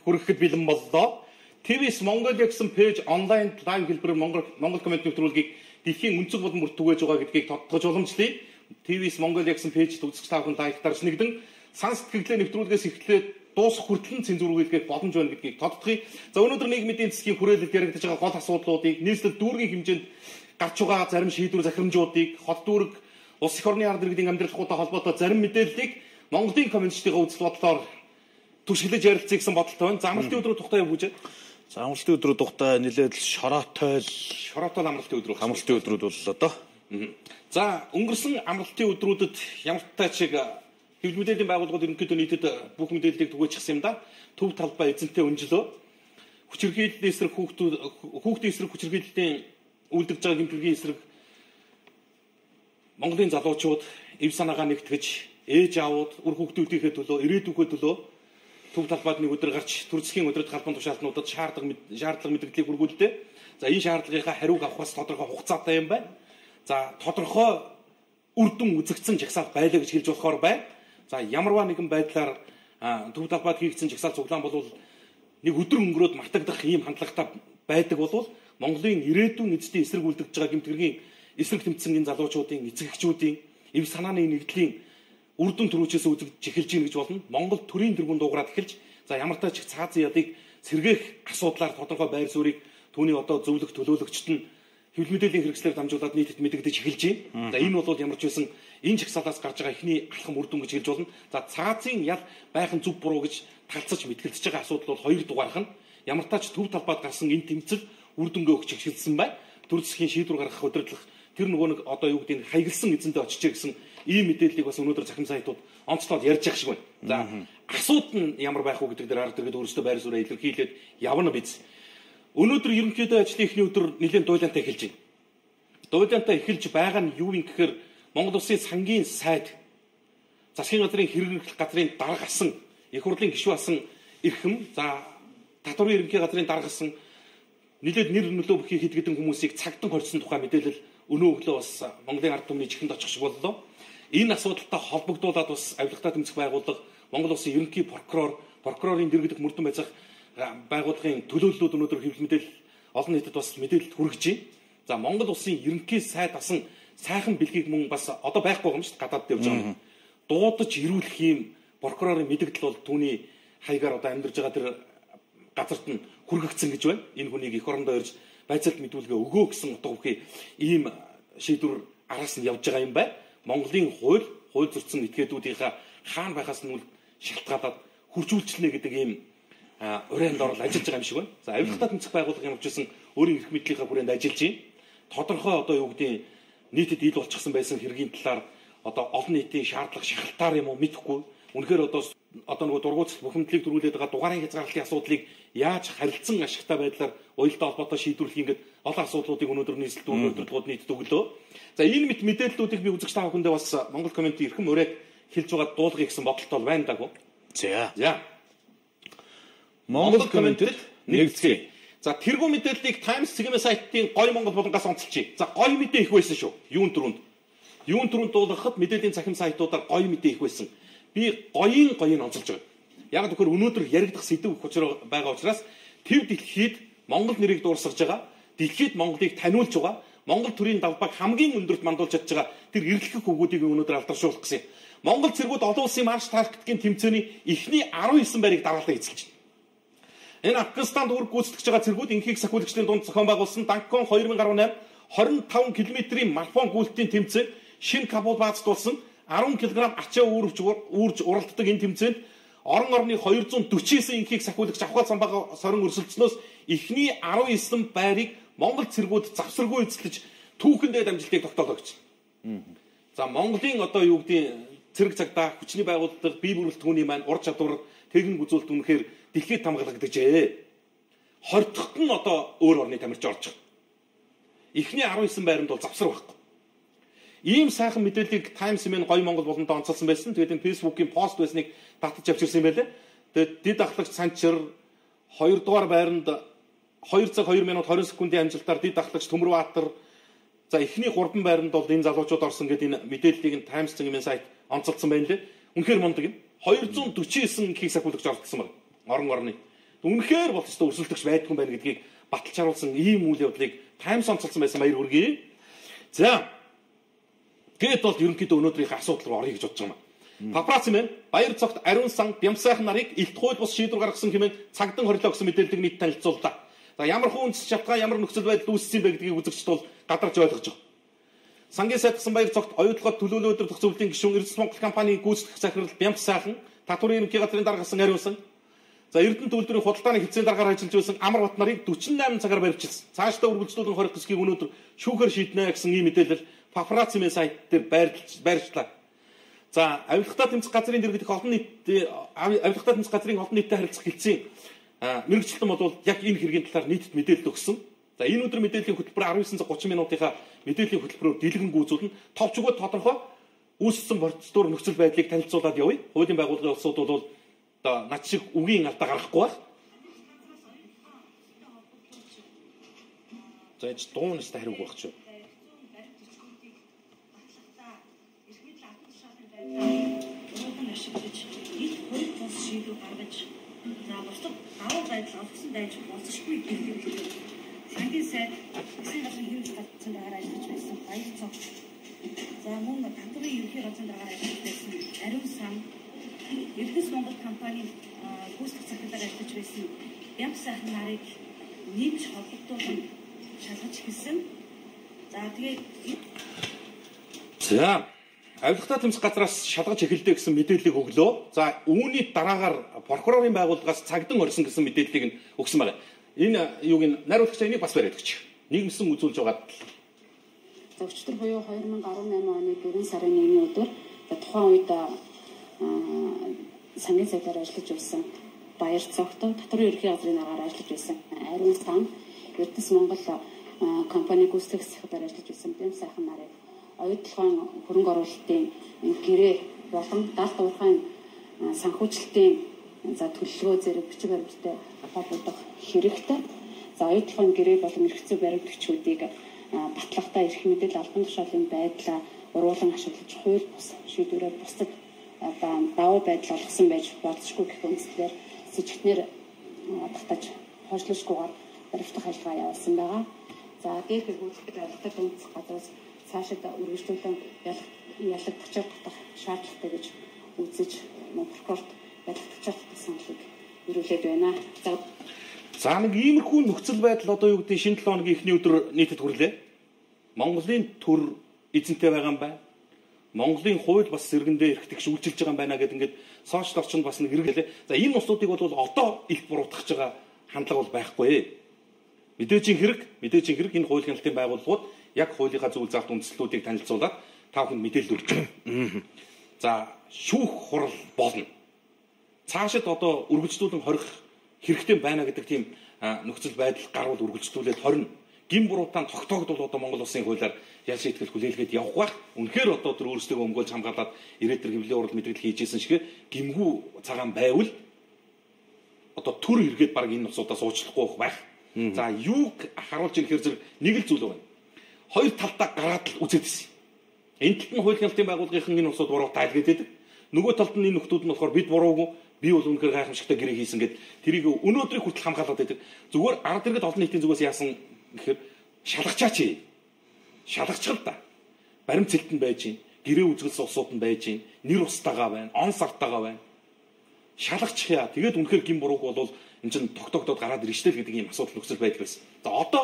хүрэхэд бэлэн боллоо. TVS Mongolia гэсэн пэйж онлайн лайв хэлбэрээр Монгол комент нэвтрүүлгийг дэлхийн өнцөг болон бүр түгээж байгаа гэдгийг тодтогч уламжлая. TVS Mongolia гэсэн пэйжд үзэгч та бүхэн лайктаар шинэгдэн сан сэтгэлээ нэвтрүүлгээс эхлээд дуусах хүртэл цензур үйлдэх боломж байна гэдгийг тодтогъё. За өнөөдөр нийгмийн эдийн засгийн хүрээлэлд яригдж байгаа гол асуудлуудыг нийслэл дүүргийн хэмжээнд гарч байгаа зарим шийдвэр захирамжуудыг хот дүүрэг улс их орны ард иргэдийн амьдралтай холбоотой зарим мэдээллийг Монголын коммунистийн үзэл бодлоор түшиглэж ярилцъя гэсэн бодолтой байна. За амралтын өдрөө тухтай юу гэж? За амралтын өдрөө тухтай нэлээд шороотой амралтын өдрөө. Амралтын өдрүүд боллоо доо. За өнгөрсөн амралтын өдрүүдэд ямар ч шиг хэвлэл мэдээллийн байгууллагууд ерөнхийдөө нийтэд бүх мэдээллийг түгээчихсэн юм да. Төв талбай эзэнтэй өнжлөө. Хүчирхийллийн эсрэг хүүхдийн эсрэг хүчирхийллийн үйлдвэж байгаа гэмтэргийн эсрэг Монголын залуучууд эв санаагаа нэгтгэж ээж аавууд үр хүүхдүүдийнхээ төлөө ирээдүйгөө төлөө төв талбайд нэг өдөр гарч төр засгийн өдрөд халбан тушаалтнуудад шаардлага мэдээллийг хүргүүлдэг. За энэ шаардлагынхаа хариуг авахаас тодорхой хугацаатай юм байна. За тодорхой үр дүн үзэгдсэн жагсаалт байлаа гэж хэлж болохоор байна. За ямарваа нэгэн байдлаар төв талбайд хийгдсэн жагсаалт цуглаан бол нэг өдөр өнгөрөөд мартагдах ийм хандлагатай байдаг бол Монголын ирээдүйн эзэдийн эсрэг үлдэж байгаа гэмтэргийн эсрэг тэмцсэн энэ залуучуудын эцэгчүүдийн эв санааны нэгдлийн үр дүн төрүүчээс үзэгдэж эхэлж гин гэж болно. Монгол төрийн тэргуун дуугараад эхэлж за ямар тач цаазын ядыг сэргээх асуудлаар тодорхой байр суурийг түүний одоо зөвлөх төлөөлөгчд нь хэвлэл мэдээллийн хэрэгслээр дамжуулаад нийтэд мэдэгдэж эхэлж байна. За энэ бол ямар ч байсан энэ жагсаалаас гарч байгаа ихний алхам үр дүн гэж хэлж болно. За цаазын ял байхын зөв буруу гэж талцаж мэтгэлдэж байгаа асуудал бол хоёр дугаарх нь ямар тач төв талбайд гарсан энэ тэмцэл үр дүнгээ өгч эхэлсэн байна. Төр засгийн шийдвэр гаргах удирдлага тэр нөгөө нэг одоо юу гэдэг нь хаягдсан эзэндээ очиж гэсэн ийм мэдээллийг бас өнөөдөр захим сайтууд онцлоод ярьж явах шиг байна. За асуудал нь ямар байх вэ гэдэг дээр ард иргэд өөрсдөө байр сууриа илэрхийлээд явна биз. Өнөөдөр ерөнхийдөө ажлын эхний өдөр нэлээд дуйлаантай эхэлж байна. Дуйлаантай эхэлж байгаа нь юу юм гэхээр Монгол Улсын сангийн сайд засгийн газрын хэрэглэх газрын дарга асан их хурлын гишүүн асан эрхэм за татварын ерөнхий газрын дарга асан нэлээд нэр нөлөө бүхий хэд хэдэн хүмүүсийг цагтан хорьсон тухай мэдээлэл өнөө өглөө бас Монголын ард түмний чихэнд очих шиг боллоо. Энэ асуудалтай холбогдуулаад бас авилгатай тэмцэх байгууллага Монгол Улсын ерөнхий прокурорын дэргэдэх мөрдөн байцаах байгууллагын төлөөллүүд өнөөдөр хэвлэл мэдээлэл олон нийтэд бас мэдээлэл хүргэж байна. За Монгол Улсын ерөнхий сайд асан сайхан бэлгийг мөн бас одоо байхгүй юм шүү дээ гадаад дэвж байгаа юм. Дуудаж ирүүлэх юм прокурорын мэдээлэл бол түүний хаягаар одоо амьдарч байгаа тэр газарт нь хүргэгдсэн гэж байна. Энэ хүнийг эх орондоо ирж байцаалт мэдүүлгээ өгөө гэсэн утга бүхий ийм шийдвэр араас нь явж байгаа юм байна. Монголын хууль зөрчсөн этгээдүүдийнхаа хаана байхаас нь шалтгаалаад хуржүүлчихнэ гэдэг ийм урайнд орол ажиллаж байгаа юм шиг байна. За авилгатай тэмцэх байгууллага ямар ч байсан өөрийн эрх мэдлийнхаа хүрээнд ажиллаж байна. Тодорхой одоо юу гэдэг нийтэд ил болчихсон байсан хэргийн талаар одоо олон нийтийн шаардлага шахалтаар юм уу мэдэхгүй. Үнэхээр одоо нөгөө дургуутс бухимдлыг төрүүлээд байгаа дугаарын хязгаарлалтын асуудлыг яаж харилцан ашигтай байдлаар уялдаа холбоотой шийдвэрлэх ингээд олон асуудлуудыг өнөөдөр нийслэл дүүрэн удирдлагууд нийтэд өглөө. За энэ мэдээллүүдийг би үзэгч та бүхэндээ бас Монгол коммент эрхэм урайг хэлж байгаа дуулгыг гэсэн бодолтой байна даа. За. Монгол комментэд нэгтгэе. За тэргуун мэдээллийг Times цэгийн сайтын гоё Монгол булангаас онцолчих. За гоё мэдээ их байсан шүү. Юун түрүүнд дуулгахад мэдээллийн цахим сайтуудаар гоё мэдээ их байсан. Би гоён онцолж байгаа. Яг тэгэхээр өнөөдөр яригдах сэдв байгаа учраас төв дэлхийд Монгол нэрийг дуурсгаж байгаа. Дэлхийд Монголыг таниулж байгаа. Монгол төрийн давбаг хамгийн өндөрт мандуулж чадж байгаа. Тэр эрэлхэх өгүүдийг өнөөдөр алдаршуулах гэсэн. Монгол цэргүүд олон улсын марш тактикийн тэмцээний эхний 19 байрыг дараалал эзэлж байна. Энэ Афганистанд үүрэг гүйцэтгэж байгаа цэргүүд инхийг сахиулагчдын дунд зохион байгуулсан Данкон 2018 25 км-ийн марафон гүйлтийн тэмцээн шинэ Кабул баазтуулсан 10 кг ачаа үүрж уралддаг энэ тэмцээнд орон орны 249 инхийг сахиулагч авхаа самбага сорон өрсөлдснөөс эхний 19 байрыг Монгол цэргүүд завсаргүй эзлэж түүхэндээ дамжилтыг тогтоолоо гэж. За Монголын одоо юу гэдэг цэрэг цагдаа хүчний байгууллага бие бүрэлдэхүүн түүний маань ур чадвар техник үзүүлэлт үнэхээр дэлхийд хамгаалагдажээ. 20 дахьт нь одоо өөр орны тамирч орж байгаа. Эхний 19 байранд бол завсар байхгүй. Ийм сайхан мэдээллийг Times мэн гоё Монгол болондоо онцолсон байсан. Тэгээд энэ Facebook-ийн пост байсныг татаж авчирсан юм байлээ. Тэгээд дид ахлагч Санчир 2 дугаар байранд 2 цаг 2 минут 20 секундын амжилтаар дид ахлагч Төмөрбаатар за эхний 3 байранд бол энэ залуучууд орсон гэдэг энэ мэдээллийг нь Times цэгийн сайт онцолсон байна лээ. Үнэхээр мундаг юм. 249 ихийг сахиулагч оролцсон байна. Орон орны. Үнэхээр бол өстө өрсөлдөгч байдгүй юм байна гэдгийг баталж харуулсан ийм үйл явдлыг Times онцолсон байсан баяр хүргэе. За. Тэгэд бол ерөнхийдөө өнөөдрийнхээ асуудал руу орё гэж бодож байгаа юм. Папраци мэн баяр цогт ариун сан Бямсайхан нарыг илт хууль бус шийдвэр гаргасан хэмээн цагдан хорилоо гэсэн мэдээллийг нийт танилцууллаа. За ямар хүн үндэс шалтгаан ямар нөхцөл байдал үүссэн бэ гэдгийг үзэгчд бол гадарч ойлгож байгаа. Сангийн сайдсан баяр цогт оюутлогод төлөөлөл өдөр дэх зөвлөлийн гишүүн Эрдэс Монгол компанийн гүйцэтгэх захирал Бямсайхан татварын ерөнхий газрын даргасан ариун сан. За Эрдэнэ төлөвлөрийн худалдааны хэвцээний дараагаар ажиллаж байсан Амар Бат нарыг 48 цагаар баривчилсан. Цаашдаа үргэлжлүүлэн хорих хэсгийг өнөөдөр шүүхээр шийднэ гэсэн ийм мэдээлэл Папраци мэн сайт дээр байршлаа. За авилгатай тэмцэх газрын дэргэд их олон нийт авилгатай тэмцэх газрын олон нийтэд харилцах хэлцээ мэрэгчлэн бол яг энэ хэргийн талаар нийтэд мэдээлэл өгсөн. За энэ өдөр мэдээллийн хөтөлбөр 19:30 минутынхаа мэдээллийн хөтөлбөрөөр дэлгэн гүйцүүлэн товчгоо тодорхой үүссэн процедур нөхцөл байдлыг танилцуулаад явъя. Хуулийн байгууллагын улсууд бол одоо над шиг үгийн алдаа гаргахгүй байх. За энэ дуунаас хариуг байх шүү. Шийдвэр гаргаж за бусдад даваа байдал олгосон байж болцсохгүй гэдэг. Сангийн сайд засгийн газрын хэвлэл татсан дараагаар ажиллаж байсан баяр цогт. За мөн татварын ерөнхий газрын дараагаар ажиллаж байсан ариун сан Эрдэс Монгол компанийн гүйцэтгэх захирлаар ажиллаж байсан Бямсайхан нарыг нэмж холбогдуулан шалгаж эхэлсэн. За тэгээд авилгатай тэмцэх газраас шалгаж эхэлдэг гэсэн мэдээллийг өглөө. За үүний дараагаар прокурорын байгууллагаас цагдан орсон гэсэн мэдээллийг нь өгсөн байна. Энэ юуг нь найруулагч энийг бас бариад өгч. Нийгэмсэн үзүүлж байгаа. Зөвчтөр буюу 2018 оны 4 сарын 1-ний өдөр тухайн үед сангийн сайдаар ажиллаж байсан баяр цогт татварын ерөнхий газрын дараагаар ажиллаж байсан ариун сан Эрдэс Монгол компани гүйцэтгэх захирлаар ажиллаж байсан Бямсайхан нарыг оюутлогын хөрөнгө оруулалтын гэрээ болон даалт уурхайн санхүүжилтийн за төлөвлөгөө зэрэг бичиг баримттай холбогдох хэрэгтэй. За оюутлогын гэрээ болон эрхцээ баримтгчдыг батлагтай эрх мэдэл албан тушаалын байдлаа уруулан ашиглаж хууль бус шийдвэрээр бусдад даваа байдал олгосон байж болзошгүй гэх үндслээр сэжигтнэр батгаж хойшлошгүйгээр баримтах ажиллагаа явуулсан байгаа. За гээх үйлдэл авилгатай тэмцэх газраас цаашид үргэлжлүүлэн ялагдчихар татах шаардлагатай гэж үзэж прокурорт ялагдчихар татах саналыг ирүүлээд байна. За нэг иймэрхүү нөхцөл байдал одоо юу гэдэг шинэ 7 хоногийн эхний өдөр нийтэд хүрлээ. Монголын төр эзэнтэй байгаа юм байна. Монголын хууль бас зэрэгэндээ эрхтгч үйлчилж байгаа юм байна гэдэг ингээд сошиал орчинд бас нэг хэрэглээ. За энэ усуудыг бол одоо их буруутгах байгаа хандлага бол байхгүй. Мэдээж хэрэг энэ хуулийн хяналтын байгууллагууд яг хуулийнхаа зүйл зарт үндслүүдийг танилцуулаад та бүхэнд мэдээлэл өгч байгаа. За шүүх хурал болно. Цаашид одоо үргэлжлүүлэн хорих хэрэгтэй байна гэдэг тийм нөхцөл байдал гарвал үргэлжлүүлээд хорно. Гин буруутаан тогтоогдвол одоо Монгол улсын хуулиар ял шийтгэл хүлээлгээд явах байх. Үнэхээр одоо тэр өөрсдөө өмгөөлж хамгаалаад ирээдүйн хэвлэлийн урал мэдээлэл хийжсэн шиг гимгүү цагаан байвал одоо төр эргээд баг энэ усудаас уучлахгүй байх. За юуг харуулж ирэхээр зэрэг нэг л зүйл байна. Хоёр талдаа гараад л үзээд ирсэн. Энэ талд нь хуулийн хяналтын байгууллагын энэ усууд буруу тайлгээд байдаг. Нөгөө талд нь энэ нөхдүүд нь болохоор бид буруугүй би бол үнэхээр гайхамшигтай гэрээ хийсэн гэд тэрийг өнөөдрийг хүртэл хамгаалаад байдаг. Зүгээр ард иргэд олон нийтийн зүгээс яасан гэхээр шалгачаач. Шалгачгал да. Баримт цэлтэн байж гин, гэрээ үзгэлс усууд нь байж гин, нэр устагаа байна, он сартагаа байна. Шалгачихъя. Тэгээд үнэхээр гин бурууг бол энэ чинь тогтоогдоод гараад иржтэй л гэдэг ийм асуудал нөхцөл байдал байсан. За одоо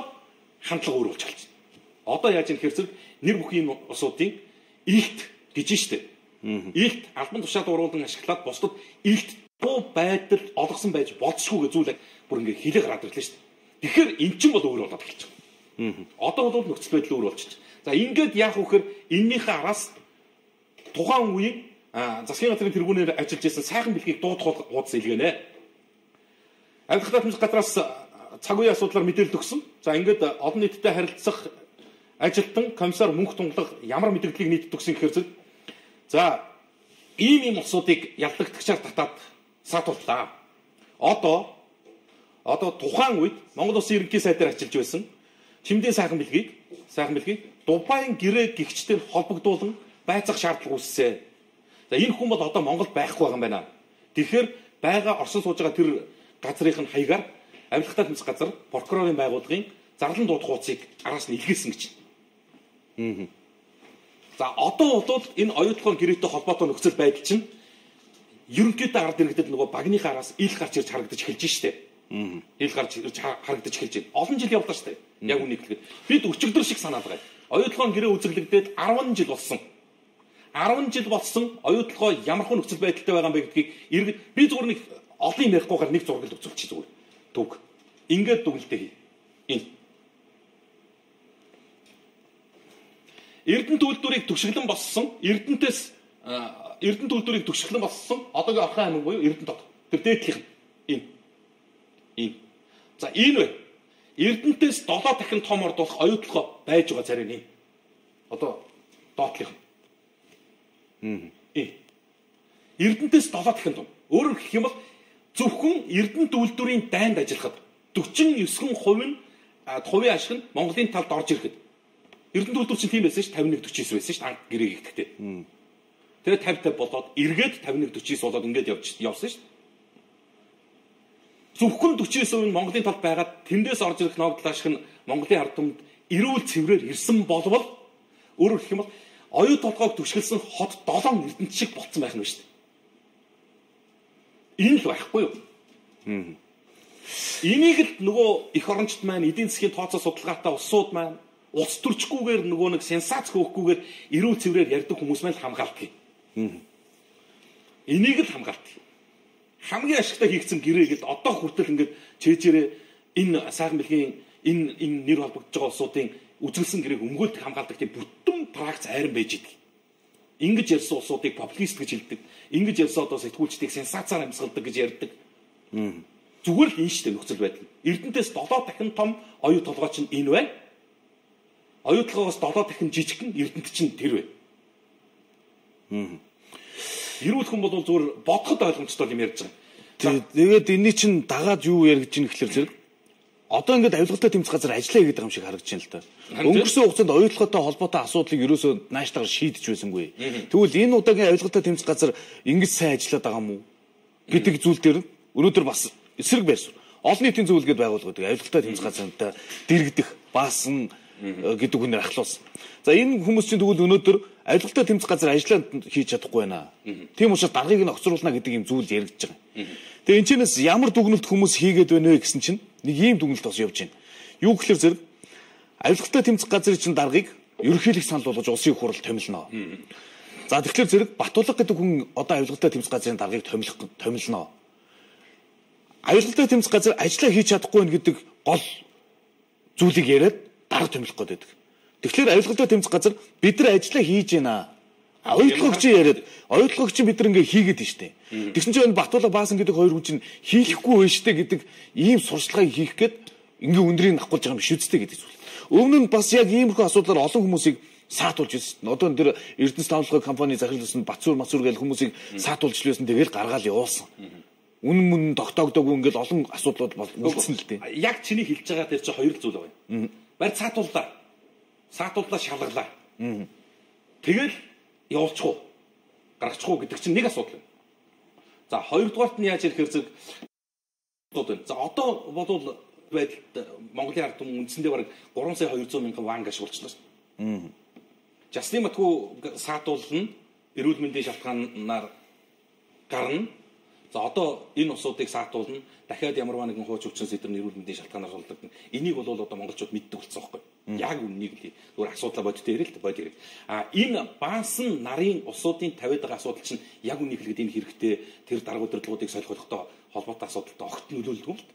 хандлага өөр болж байна. Одоо яаж юм хэрэг нэр бүхий усуудын илт гэж штэ. Илт албан тушаал уруулан ашиглаад бусдад илт буу байдал олгосон байж болцсгүй гэж зүйлээ бүр ингээ хилээ гараад ирлээ штэ. Тэгэхээр эн чинь бол өөр болоод эхэлж байгаа. Одоо бол нөхцөл байдал өөр болчихж. За ингээд яах вэ гэхээр эннийхээ араас тухайн үеийн засгийн газрын тэргүүнээр ажиллаж байсан сайхан бэлгийг дуудах хуудас илгэнэ. Авилгатай тэмцэх газраас цаг үеийн асуудлаар мэдээлэл өгсөн. За ингээд олон нийтэд харилцах ажилтан комиссар мөнх тунгалаг ямар мэдээллийг нийтэд өгсөн гэхээр зэрэг за ийм усуудыг яллагдагчаар татаад саатууллаа. Одоо тухайн үед Монгол Улсын ерөнхий сайдаар ажиллаж байсан Чимдийн сайхан бэлгийг Дубайн гэрээ гихчтэй холбогдуулан байцах шаардлага үүссэн. За энэ хүн бол одоо Монголд байхгүй байгаа юм байна. Тэгэхээр байгаа Оросд сууж байгаа тэр газрын хаягаар авилгатай тэмцэх газар прокурорын байгууллагын зарлан дуудах хуудсыг араас нь илгээсэн гэж байна. За одоо бол энэ оюутлогын гэрээтэй холбоотой нөхцөл байдал чинь ерөнхийдөө ард иргэдэд нөгөө багныхаа араас ил гарч ирж харагдаж эхэлж штэ. Ил гарч ирж харагдаж эхэлж байна. Олон жил явлаа штэ. Яг үнийг хэлэхэд бид өчигдөр шиг санаад байгаа. Оюутлогын гэрээ үзэглэгдээд 10 жил болсон. 10 жил болсон оюутлогоо ямар хүн нөхцөл байдалтай байгаа юм бэ гэдгийг иргэд би зүгээр нэг олон юм ярихгүйгээр нэг зураг үзүүлчих зүгээр. Түг. Ингээд дүгнэлтээ хий. Энэ Эрдэнэ төлөвлөрийг төшөглөн болсон, Эрдэнэ төлөвлөрийг төшөглөн болсон одоогийн Орхон аймаг буюу Эрдэнэ тод. Тэр дээдлийнх нь энэ. За энэ вэ? Эрдэнэтээс 7 дахин том ордуулах оюутлогоо байж байгаа зарим энэ. Одоо доотлих. Эрдэнэтээс 7 дахин том. Өөрөөр хэлэх юм бол зөвхөн Эрдэнэ төлөвлөрийн дайнд ажиллахад 49% нь хувийн ашиг нь Монголын талд орж ирэхэд Эрдэнэ төлөвлөр чинь тийм байсан ш 51-49 байсан ш анх гэрээ хийхдээ. Тэгээ 50-50 болоод эргээд 51-49 болоод ингээд явсан ш. Зөвхөн 49% нь Монголын талд байгаад тэндээс орж ирэх ногдол ашиг нь Монголын ард түмэнд эрүүл цэврээр ирсэн болвол өөрөөр хэлэх юм бол оюу толгойг түшгэлсэн хот 7 эрдэнэт шиг болцсон байх нь шүү дээ. Энэ л байхгүй юу? Энийг л нөгөө эх орончт маань эдийн засгийн тооцоо судалгаатай улсууд маань улс төрчгүйгээр нөгөө нэг сенсац хөөхгүйгээр эрүүл цэврээр ярьдаг хүмүүс маань хамгаалдаг. Энийг л хамгаалдаг. Хамгийн ашигтай хийгдсэн гэрээгээд одоо хүртэл ингээд чэжээрээ энэ сайхан бэлгийн энэ нэр холбогдож байгаа улсуудын үзүүлсэн гэрээг өмгөөлт хамгаалдаг тийм бүтэн пракц айран байж идэг. Ингэж ярьсан улсуудыг популист гэж хэлдэг. Ингэж ярьсан одоо сэтгүүлчдийг сенсацаар амьсгалдаг гэж ярьдаг. Зүгээр л энэ шүү дээ нөхцөл байдал. Эрдэнэтээс 7 дахин том оюу толгой чинь энэ байна. Оюу толгоос 7 дахин жижигхэн Эрдэнэт чинь тэр байна. Эрүүл хүн бол зүгээр бодоход ойлгомжтой юм ярьж байгаа. Тэгээд энэний чинь дагаад юу яригдж ийн гэхэлэр зэрэг одоо ингээд авилгалтай тэмцэх газар ажиллаа хийгээд байгаа юм шиг харагдаж байна л да. Өнгөрсөн хугацаанд оюутлоготой холбоотой асуудлыг ерөөсөө нааштайгаар шийдэж байсангүй. Тэгвэл энэ удаагийн авилгалтай тэмцэх газар ингэж сайн ажиллаад байгаа юм уу гэдэг зүйл дээр өнөөдөр бас эсрэг байр суурь. Олон нийтийн зөвлөгөөд байгууллагууд авилгалтай тэмцэх газартай дэрэгдэх баасан гэдэг хүнээр ахлуулсан. За энэ хүмүүс чинь тэгвэл өнөөдөр авилгалтай тэмцэх газар ажиллаа хийж чадахгүй байна. Тийм учраас даргаыг нь огцруулна гэдэг юм зүйл яригдж байгаа. Тэгээ энэ чинээс ямар дүгнэлт хүмүүс хийгээд байна вэ гэсэн чинь нэг ийм дүгнэлт бас явж байна. Юу гэхээр зэрэг авилгалтай тэмцэх газрын чинь даргаыг ерөнхийлөгч санал болгож улсын хурал томилно. За тэгэхээр зэрэг Батулга гэдэг хүн одоо авилгалтай тэмцэх газрын даргаыг томилно. Авилгалтай тэмцэх газар ажиллаа хийж чадахгүй байна гэдэг гол зүйлийг яриад дарга томилох гэдэг. Тэгэхээр авилгалтай тэмцэх газар бид нар ажиллаа хийж байна. Оюутлогч яриад оюутлогч бид нар ингээ хийгээд байна штэ. Тэгсэн чинь Батулга Баасан гэдэг хоёр хүн чинь хийхгүй байна штэ гэдэг ийм сурчлагыг хийх гээд ингээ өндрийг авахгүйж байгаа юм биш үстэй гэдэг зүйл. Өмнө нь бас яг иймэрхүү асуудлаар олон хүмүүсийг саатуулж ирсэн. Одоо энэ дэр Эрдэнэс тавлага компани захирлсан Бацуур гэл хүмүүсийг саатуулж лээсэн тэгэл гаргаал явуулсан. Үнэн тогтоогдоогүй ингээл олон асуудлууд болчихсон л дээ. Яг чиний хэлж байгаа дээр чи хоёр л зүйл байна. Барь саатууллаа. Саатууллаа шалгалаа. Тэгэл явуулчихгүй. Гаргачихгүй гэдэг чинь нэг асуудал байна. За хоёрдугаарт нь яаж ирэхээр зэрэг байна. За одоо бодвол байдалд Монголын ард түмэн үндсэндээ бараг 3 сая 200 мянган ванг ашиглуулчихлаа шүү. Жасны матгүй саатуулна эрүүл мэндийн шалтгаанаар гарна. За одоо энэ усуудыг саатуулна дахиад ямарваа нэгэн хууч өвчин сэдвэр эрүүл мэндийн шалтгаанаар сулдагдана. Энийг бол одоо монголчууд мэддэг болсон байхгүй. Яг үннийг л зүгээр асуудлаа бодтой ярил л бод ярил. Энэ баасан нарын усуудын тавиад байгаа асуудал чинь яг үннийг хэлгээд энэ хэрэгтэй тэр дарга удирдлагуудыг солихолтой холбоотой асуудалтай огт нөлөөлдөг юм л.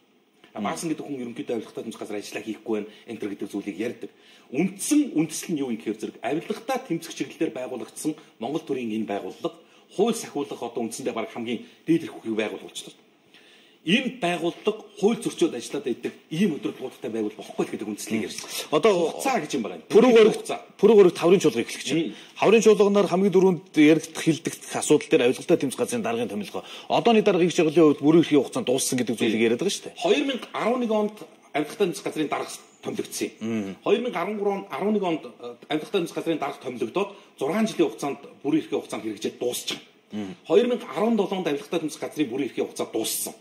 Баасан гэдэг хүн ерөнхийдөө авилгатай тэмцэх газар ажиллаа хийхгүй байна энэ төр гэдэг зүйлийг ярьдаг. Үндсэн үндэслэл нь юу юм гэхээр зэрэг авилгатай тэмцэх чиглэлээр байгуулагдсан Монгол төрийн энэ байгууллага хууль сахиулах одоо үндсэндээ баг хамгийн дээд эрх хүчийг байгуулж байна. Энэ байгууллага хууль зөрчөөд ажиллаад байдаг ийм өдрөлгуудтай байгуул бохгүй гэдэг үндслийг ярьсан. Одоо хугацаа гэж юм байна. Пүрэв таврын чуулгыг эхлэх чинь. Хаврын чуулганаар хамгийн дөрөнд яригдах хилдэгдэх асуудал дээр авилгатай тэмцэх газрын даргын томилгоо. Одооны даргыг чиглэлийн хувьд бүрэн эрхийн хугацаанд дууссан гэдэг зүйлийг яриад байгаа шүү дээ. 2011 онд авилгатай тэмцэх газрын дарга томилогдсон юм. 2011 онд авилгатай тэмцэх газрын дарга томилогдоод 6 жилийн хугацаанд бүрэн эрхийн хугацаанд хэрэгжээд дуусчихсан. 2017 онд авилгатай тэмцэх газрын бүрэн эрхийн хугацаа дууссан.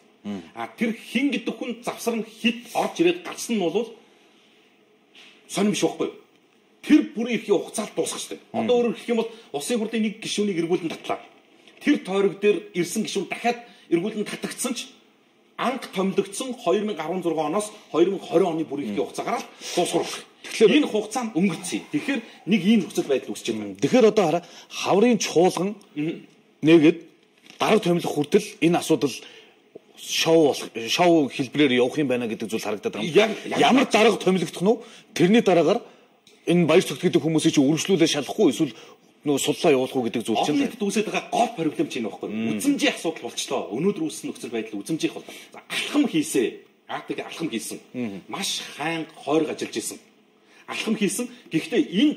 Тэр хин гэдэг хүн завсар нь хит орж ирээд гарсан нь бол сонирм биш байхгүй. Тэр бүрийн эрхийн хугацаанд дуусах хэрэгтэй. Одоо өөрөөр хэлэх юм бол улсын хурлын нэг гишүүнийг эргүүлэн татлаа. Тэр тойрог дээр ирсэн гишүүн дахиад эргүүлэн татагдсан ч анх томилогдсон 2016 оноос 2020 оны бүрийн эрхийн хугацаагаар л дуусгах. Тэгэхээр энэ хугацаанд өнгөрцөн. Тэгэхээр нэг ийм нөхцөл байдал үүсэж байна. Тэгэхээр одоо хараа хаврын чуулган нэгэд дарга томилох хүртэл энэ асуудал шоу хэлбэрээр явах юм байна гэдэг зүйл харагдаад байгаа юм. Ямар дарга томилогдох нь вэ? Тэрний дараагаар энэ баяр цогт гэдэг хүмүүсийг чи үргэлжлүүлээ шалахгүй эсвэл нөө суллаа явуулах уу гэдэг зүйл чинь л дүүсээд байгаа гол проблем чинь байхгүй. Үзмжийн асуудал болчлоо. Өнөөдөр үүссэн нөхцөл байдал үзмжийнх бол. Алхам хийсэ. Аатыг алхам хийсэн. Маш хайнга хойрог ажиллаж исэн. Алхам хийсэн. Гэхдээ энэ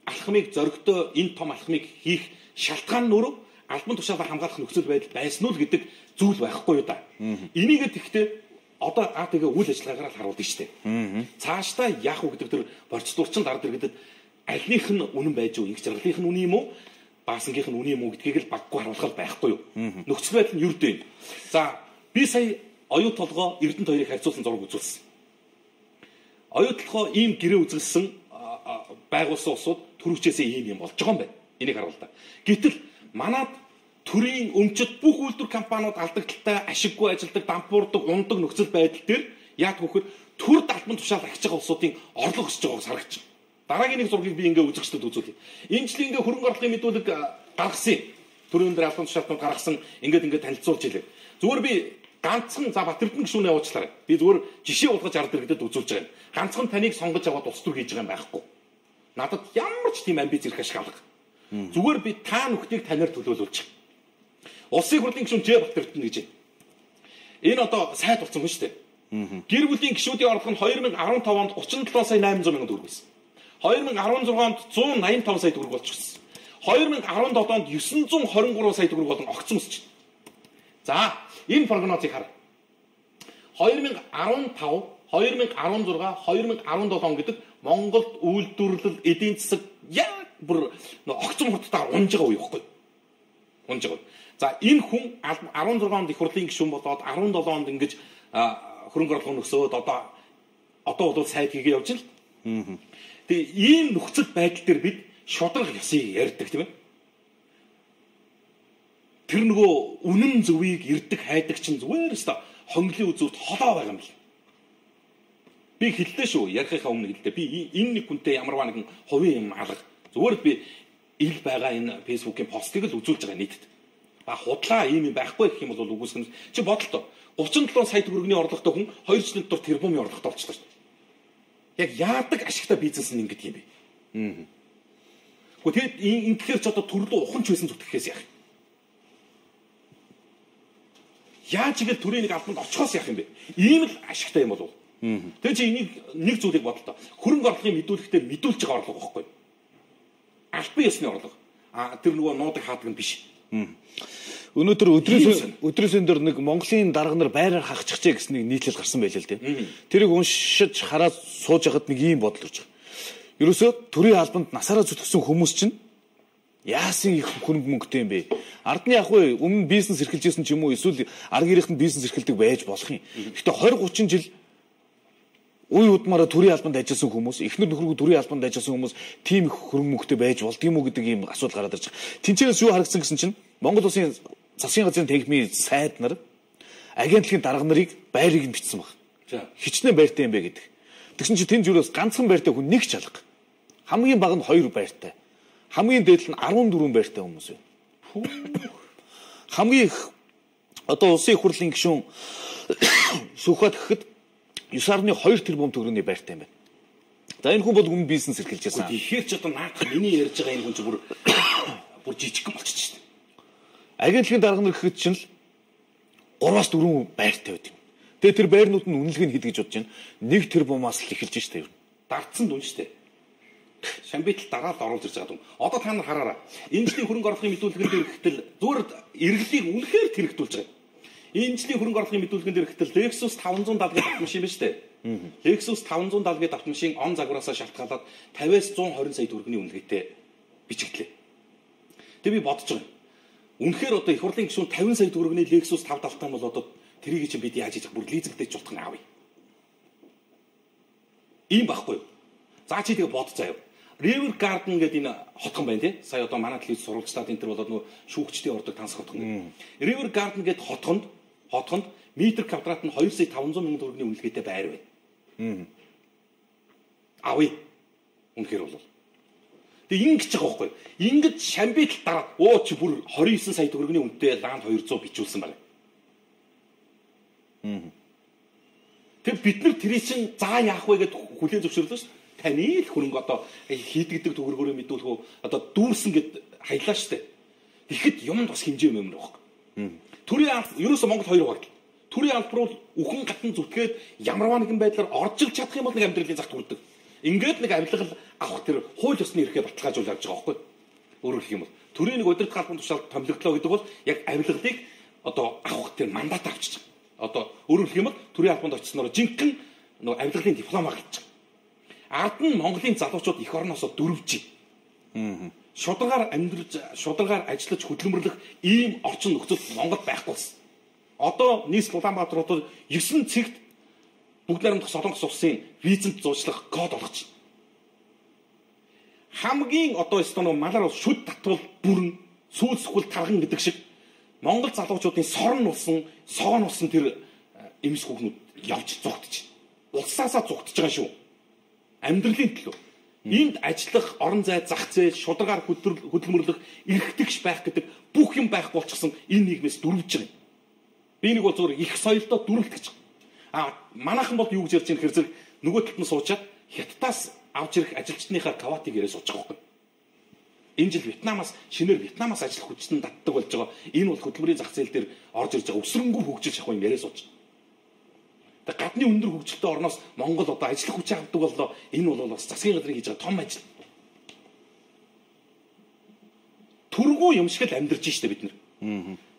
алхмыг зоригтой энэ том алхмыг хийх шалтгаан нь өөрөө албан тушаалаа хамгаалах нөхцөл байдал байсан уу гэдэг зүйл байхгүй юу да. Энийг тэгтээ одоо аатыг үйл ажиллагаагаар л харуулдаг шүү дээ. Цаашдаа яах вэ гэдэг тэр процедурчин дараад иргэдэд альнийх нь үнэн байж юу, их жаргалынх нь үнэн юм уу, баасангийнх нь үнэн юм уу гэдгийг л баггүй харуулах байхгүй юу. Нөхцөл байдал нь юрдөө юм. За би сая оюут толгой Эрдэнэт хоёрыг харьцуулсан зураг үзүүлсэн. Оюут толгой ийм гэрээ үзүүлсэн байгуулсан улсууд төрөвчээсээ ийм юм болж байгаа юм байна. Энийг харуулдаг. Гэтэл манад төрийн өмчөд бүх үйлдвэр компаниуд алдагдaltaй ашиггүй ажилдаг, дампуурдаг, ундаг нөхцөл байдал дээр яг вөхөр төр албан тушаал агч байгаа улсуудын орлого өсөж байгааг харагдаж байна. Дараагийн нэг зургийг би ингээ үзэгчдэд үзүүлье. Энэ жил ингээ хөрөнгө оруулалтын мэдүүлэг гаргасан. Төрийн дээр албан тушаалтууд гаргасан ингээ танилцуулж илээ. Зүгээр би ганцхан за Батэрдэн гишүүнээ явуучлаарай. Би зүгээр жишээ болгож ард иргэдэд үзүүлж байгаа юм. Ганцхан таныг сонгож аваад улс төр хийж байгаа юм байхгүй. Надад ямар ч тийм амбиц ирэх ашиг алга. Зүгээр би та нүхтийг танаар төлөөлүүлж байгаа. Улсын хурлын гишүүн Ж Батэрдэн гэж байна. Энэ одоо сайд болсон хүн шүү дээ. Гэр бүлийн гишүүдийн орлого нь 2015 онд 37 сая 800 мянган төгрөг байсан. 2016 онд 185 сая төгрөг болчихсон. 2017 онд 923 сая төгрөг болон огцон өсч байна. За, энэ прогнозыг хар. 2015, 2016, 2017 он гэдэг Монголд үйлдвэрлэл эдийн засаг яг бүр огцон хурдтайгаар унж байгаа үе байхгүй. Унж байгаа. За, энэ хүн 16 онд их хурлын гишүүн болоод 17 онд ингэж хөрөнгө оруулалт нөхсөөд одоо бол сайд хийгээ явж байна. Тэгээ ийм нөхцөл байдал дээр бид шудраг ёсыг ярьдаг тийм ээ. Тэр нөгөө үнэн зөвийг ирдэг хайдаг чинь зүгээр өстө хонглын үзүүрт холоо байгаа юм бэл. Би хэллээ шүү ярихынхаа өмнө хэлдэ. Би энэ нэг хүнтэй ямарваа нэгэн хувийн юм алга. Зүгээр би ил байгаа энэ фэйсбүүкийн постыг л үзүүлж байгаа нийтэд. Ба худлаа ийм юм байхгүй гэх юм бол үгүйсгэн чи бодолтой 37 сая төгрөгийн орлоготой хүн 2 жилийн дотор тэрбумын орлоготой болчихлоо шүү. Яг яадаг ашигтай бизнес нь ингэдэг юм бэ? Гэхдээ тэгэд энэ тэгэхээр ч одоо төрлөө ухамч байсан зүтгэхээс яах юм? Яаж игээл төрийн нэг албанд очихоос яах юм бэ? Ийм л ашигтай юм болов. Тэгээ чи энийг нэг зүйлийг бодлоо. Хөрөнгө оруулалтын мэдүүлэгтээ мэдүүлж байгаа орлого байхгүй. Албан ёсны орлого. Тэр нөгөө нуудаг хаадаг нь биш. Өнөөдөр өдрөөсөн дээр нэг Монголын дарга нар байраар хагчихжээ гэсэн нэг нийтлэл гарсан байлаа л тийм. Тэрийг уншиж хараад сууж яхад нэг ийм бодол төрж байгаа. Ерөөсөө төрийн албанд насаараа зүтгэсэн хүмүүс чинь яасан их хөрөнгө мөнгөтэй юм бэ? Ардны ах вэ өмнө бизнес эрхэлжсэн ч юм уу эсвэл арга гэрийнхэнд бизнес эрхэлдэг байж болох юм. Гэхдээ 20-30 жил үе удмаараа төрийн албанд ажилласан хүмүүс, эхнэр нөхрөө төрийн албанд ажилласан хүмүүс тийм их хөрөнгө мөнгөтэй байж болдгийм үү гэдэг ийм асуудал гараад ирж байгаа. Тинчээрээс юу харагдсан гэсэн чинь Монгол улсын засгийн газрын техникийн сайд нар агентлагийн дарга нарыг байрыг нь бичсэн баг. Хичнээн байртай юм бэ гэдэг. Тэгсэн чинь тэнд юурээс ганцхан байртай хүн нэг ч алга. Хамгийн бага нь 2 байртай. Хамгийн дээд нь 14 байртай хүмүүс байна. Хамгийн их одоо улсын их хурлын гишүүн Сүхбат гэхэд 9.2 тэрбум төгрөгийн байртай юм байна. За энэ хүн бол өмнө бизнес эрхэлж байсан. Тэгэхээр ч одоо наадах миний ярьж байгаа энэ хүн чинь бүр жижиг болчихж байна. Агентлагийн дарга нар гэхэд чинь л 3-4 байртай байт юм. Тэгээ тэр байрнууд нь үнэлгээг хэд гэж бодож байна. 1 тэрбумаас л эхэлж штэ юу. Дардсан дүн штэ. Шамбитл дараад оруулж ирж байгаа юм. Одоо та нар хараараа. Энэ жилийн хөрөнгө оруулалтын мэдүүлэгэн дээр ирэхдээ зүгээр эргэлийг үнэхээр тэрэгдүүлж байгаа. Энэ жилийн хөрөнгө оруулалтын мэдүүлэгэн дээр ирэхдээ Lexus 570 гэдэг автомашин байна штэ. Lexus 570 гэдэг автомашин он загвараасаа шалтгаалаад 50-аас 120 сая төгрөгийн үнэлгээтэй бичигдлээ. Тэгээ би бодож байгаа. Үнэхээр одоо их хурлын гишүүн 50 сая төгрөгийн Lexus 570 бол одоо Тэрийг чинь бид яаж хийж бүр лизингтэй ч утгах нь аавь. Ийм байхгүй юу? За чи тэгээ бод заяа. River Garden гэдэг энэ хотхон байна тий. Сая одоо манай телевиз сурвалжлаад энэ төр болоод нөгөө шүүгчдийн ордог тансх хотхон. River Garden гэдэг хотхонд метр квадрат нь 2,500,000 төгрөгийн үнэлгээтэй байр байна. Ави. Үнэхээр бол. Тэгээ ингэж байгаа байхгүй. Ингэж Шамбид дараа чи бүр 29 сая төгрөгийн үнэтэй ланд 200 бичүүлсэн байна. Тэг бид нар тэрий чинь заа яах вэ гэд хүлээн зөвшөөрлөө ш. Таны л хөрөнгө одоо хийдэгдэг төгрөгөөрөө мэдүүлэх үү одоо дүүрсэн гэд хаялаа штэ. Тэгэхэд юмд бас хэмжээ юм байна байхгүй. Төрийн албар ерөөсөө Монгол хоёр багт. Төрийн албар бол үхэн гатан зүтгээд ямарваа нэгэн байдлаар оржилж чадах юм бол нэг амьдралын загт хүрдэг. Ингээд нэг авилгал авах тэр хууль ёсны эрхээ баталгаажуул явж байгаа байхгүй. Өөрөөр хэлэх юм бол төрийн нэг удирдах албан тушаалд томилогдлоо гэдэг бол яг авилгалыг одоо авах тэр мандат авчиж байгаа. Одоо өөрөөр хэлэх юм бол төрийн албанд очсноор жинхэнэ нөгөө авилгалын диплом авч байгаа. Ард нь Монголын залуучууд эх орноосоо дөрвж байна. Шударгаар амьдарч, шударгаар ажиллаж хөдөлмөрлөх ийм орчин нөхцөл Монгол байхгүйсэн. Одоо нийслэл Улаанбаатар хотод 9 цэгт бүгд найрамдах Солонгос улсын визэнд зуучлах код олгож байна. Хамгийн одоо эстоноо малаар шүд татвал бүрэн сүүлсгүүл тарган гэдэг шиг Монгол залуучуудын сорон улсан тэр эмс хүүхнүүд явж зогтож байна. Улсаасаа зогтож байгаа шүү. Амьдралын төлөө. Энд ажиллах, орон зай, зах зээл, шударгаар хөдөлмөрлөх, эрхтгч байх гэдэг бүх юм байх болчихсон энэ нийгмээс дөрвж байгаа юм. Би нэг бол зөвхөн их соёлдоо дүрлэх гэж. Манайхан бол юу гэж ярьж байгаа хэрэг зэрэг нөгөө талд нь суучаад Хятадаас авч ирэх ажилчдынхаа квотыг яриа сууж байгаа байхгүй. Энэ жил шинээр Вьетнамаас ажиллах хүчтэй татдаг болж байгаа. Энэ бол хөдөлмөрийн зах зээл дээр орж ирж байгаа өсрөнгөө хөгжиж авах юм яриа сууж. Тэгээ гадны өндөр хөгжилтэй орноос Монгол одоо ажиллах хүч авдаг боллоо. Энэ бол бас засгийн газрын хийж байгаа том ажил. Түргүү юм шиг л амьдарч штэ бид нар.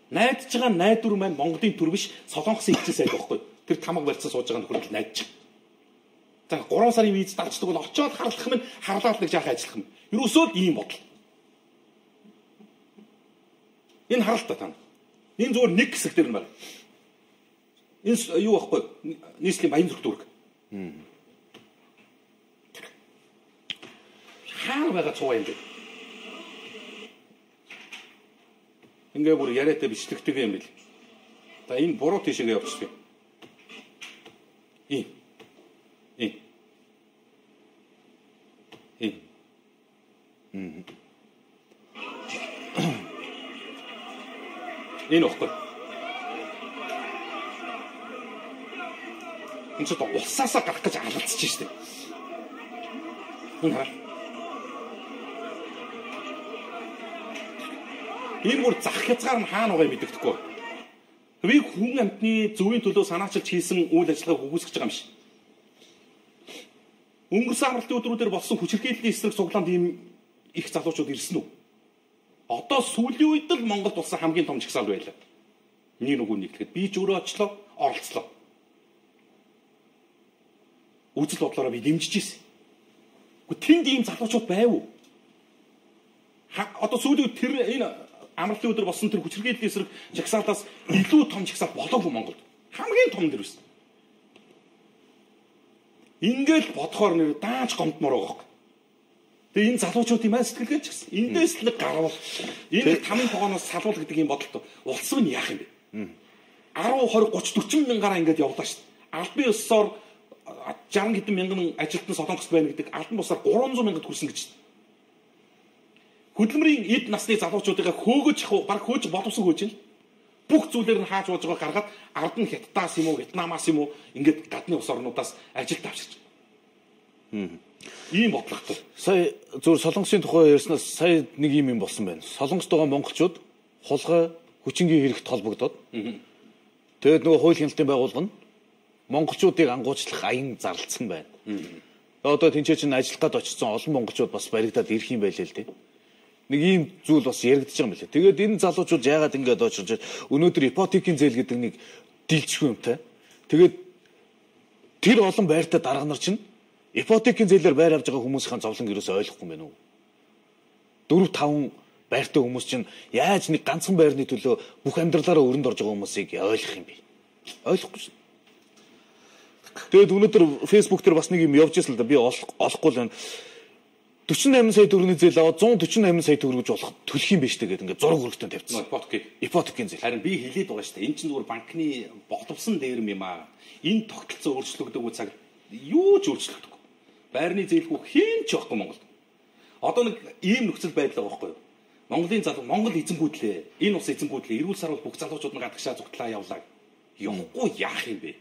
Найдаж байгаа найдвар маань Монголын төр биш Солонгосын хичээс айл байхгүй. Тэр тамга барьцсан сууж байгаа нөхөрлөл найдаж. За 3 сарын виз давчдаг бол очиод харлах юм харлаад нэг жаахан ажиллах юм. Ерөөсөө ийм бодол. Энэ харалт та тань. Энэ зөвхөн нэг хэсэг дээр нь байна. Энэ юу байхгүй нийслэлийн баян зүрх дүрэг. Хаана байгаа цуу юм бэ? Ингээ бүр яриатай бичлэгтэй юм бил. За энэ буруу тийшээ явчихсан. Энэ охтой. Энэ ч одоо улсаасаа гарах гэж алалцж штеп. Энэ бүр зах хязгаар нь хаана байгаа мэддэхгүй. Би хүн амтны зөвийн төлөө санаачилж хийсэн үйл ажиллагааг үгүйсгэж байгаа юм шиг. Өнгөрсөн амралтын өдрүүдээр болсон хүчирхийллийн эсрэг суглаанд ийм их залуучууд ирсэн үү? Одоо сүүлийн үед л Монголд болсон хамгийн том жагсаал байлаа. Нэг нэгтгэхэд би ч өөрөө очлоо, оролцлоо. Үзэл бодлороо би дэмжиж ирсэн. Гэхдээ тэнд ийм залуучууд байв уу? Одоо сүүлийн үед тэр энэ амралтын өдөр болсон тэр хүчирхийллийн эсрэг жагсаалаас илүү том жагсаал болоогүй Монголд. Хамгийн том дэр байсан. Ингээл бодохоор нэр дааж гомдмоор байгаа. Тэгээ энэ залуучуудын маань сэтгэлгээ ч гэсэн эндээс л нэг гарвал энэ тамийн тогооноос салуул гэдэг юм бодолтой. Улсав нь яах юм бэ? 10, 20, 30, 40 мянгараа ингээд явлаа шүү дээ. Албан ёсоор 60 хэдэн мянган ажилтан Солонгост байна гэдэг албан бусаар 300 мянгад хүрсэн гэж байна. Хөдөлмөрийн эд насны залуучуудыг хөөгөж баг хөөж боловсон хөөж байна. Бүх зүйлээр нь хааж ууж байгаа гаргаад ард нь Хятадаас юм уу, Вьетнамаас юм уу ингээд гадны улс орнуудаас ажилд авчирч. Ийм бодлоготой. Сая зөв Солонгосын тухай ярьснаас сая нэг юм болсон байна. Солонгост байгаа монголчууд хулгай хүчингийн хэрэгт холбогдоод тэгээд нөгөө хууль хяналтын байгууллага нь монголчуудыг ангуучлах аян зарлцсан байна. Одоо тэнцээ чинь ажиллах гээд очсон олон монголчууд бас баригдаад ирэх юм байлээ л дээ. Нэг ийм зүйл бас яригдж байгаа юм билээ. Тэгээд энэ залуучууд яагаад ингэж очирч өнөөдөр ипотекийн зээл гэдэг нэг дийлчгүй юмтай. Тэгээд тэр олон байртай дарга нар чинь ипотекийн зээлээр байр авж байгаа хүмүүсийн зовлон ерөөсөй ойлгохгүй юм байна уу? 4-5 байртай хүмүүс чинь яаж нэг ганцхан байрны төлөө бүх амьдралаараа өрөнд орж байгаа хүмүүсийг ойлгох юм бэ? Ойлгохгүй шин. Тэгээд өнөөдөр Facebook дээр бас нэг юм явж ирсэн л да. Би олохгүй л байна. 48 сая төгрөгийн зээл аваад 148 сая төгрөг гэж болох төлөх юм биш тэгээд ингээд зураг хөргөтөнд тавьчихсан. Ипотекийн зээл. Харин би хэлээд байгаа шүү дээ. Энэ чинь зүгээр банкны боловсон дээрм юм аа. Энэ тогтолцоо өөрчлөгдөөгүй цаг юу ч өөрчлөгдөхгүй. Байрны зээлгүй хэн ч явахгүй Монголд. Одоо нэг ийм нөхцөл байдал байгаа байхгүй юу? Монголын залуу Монгол эзэнгүүдлээ. Энэ ус эзэнгүүдлээ. Эрүүл сар бол бүх залуучууд нь гадагшаа зүгтлаа явлаа. Явахгүй яах юм бэ?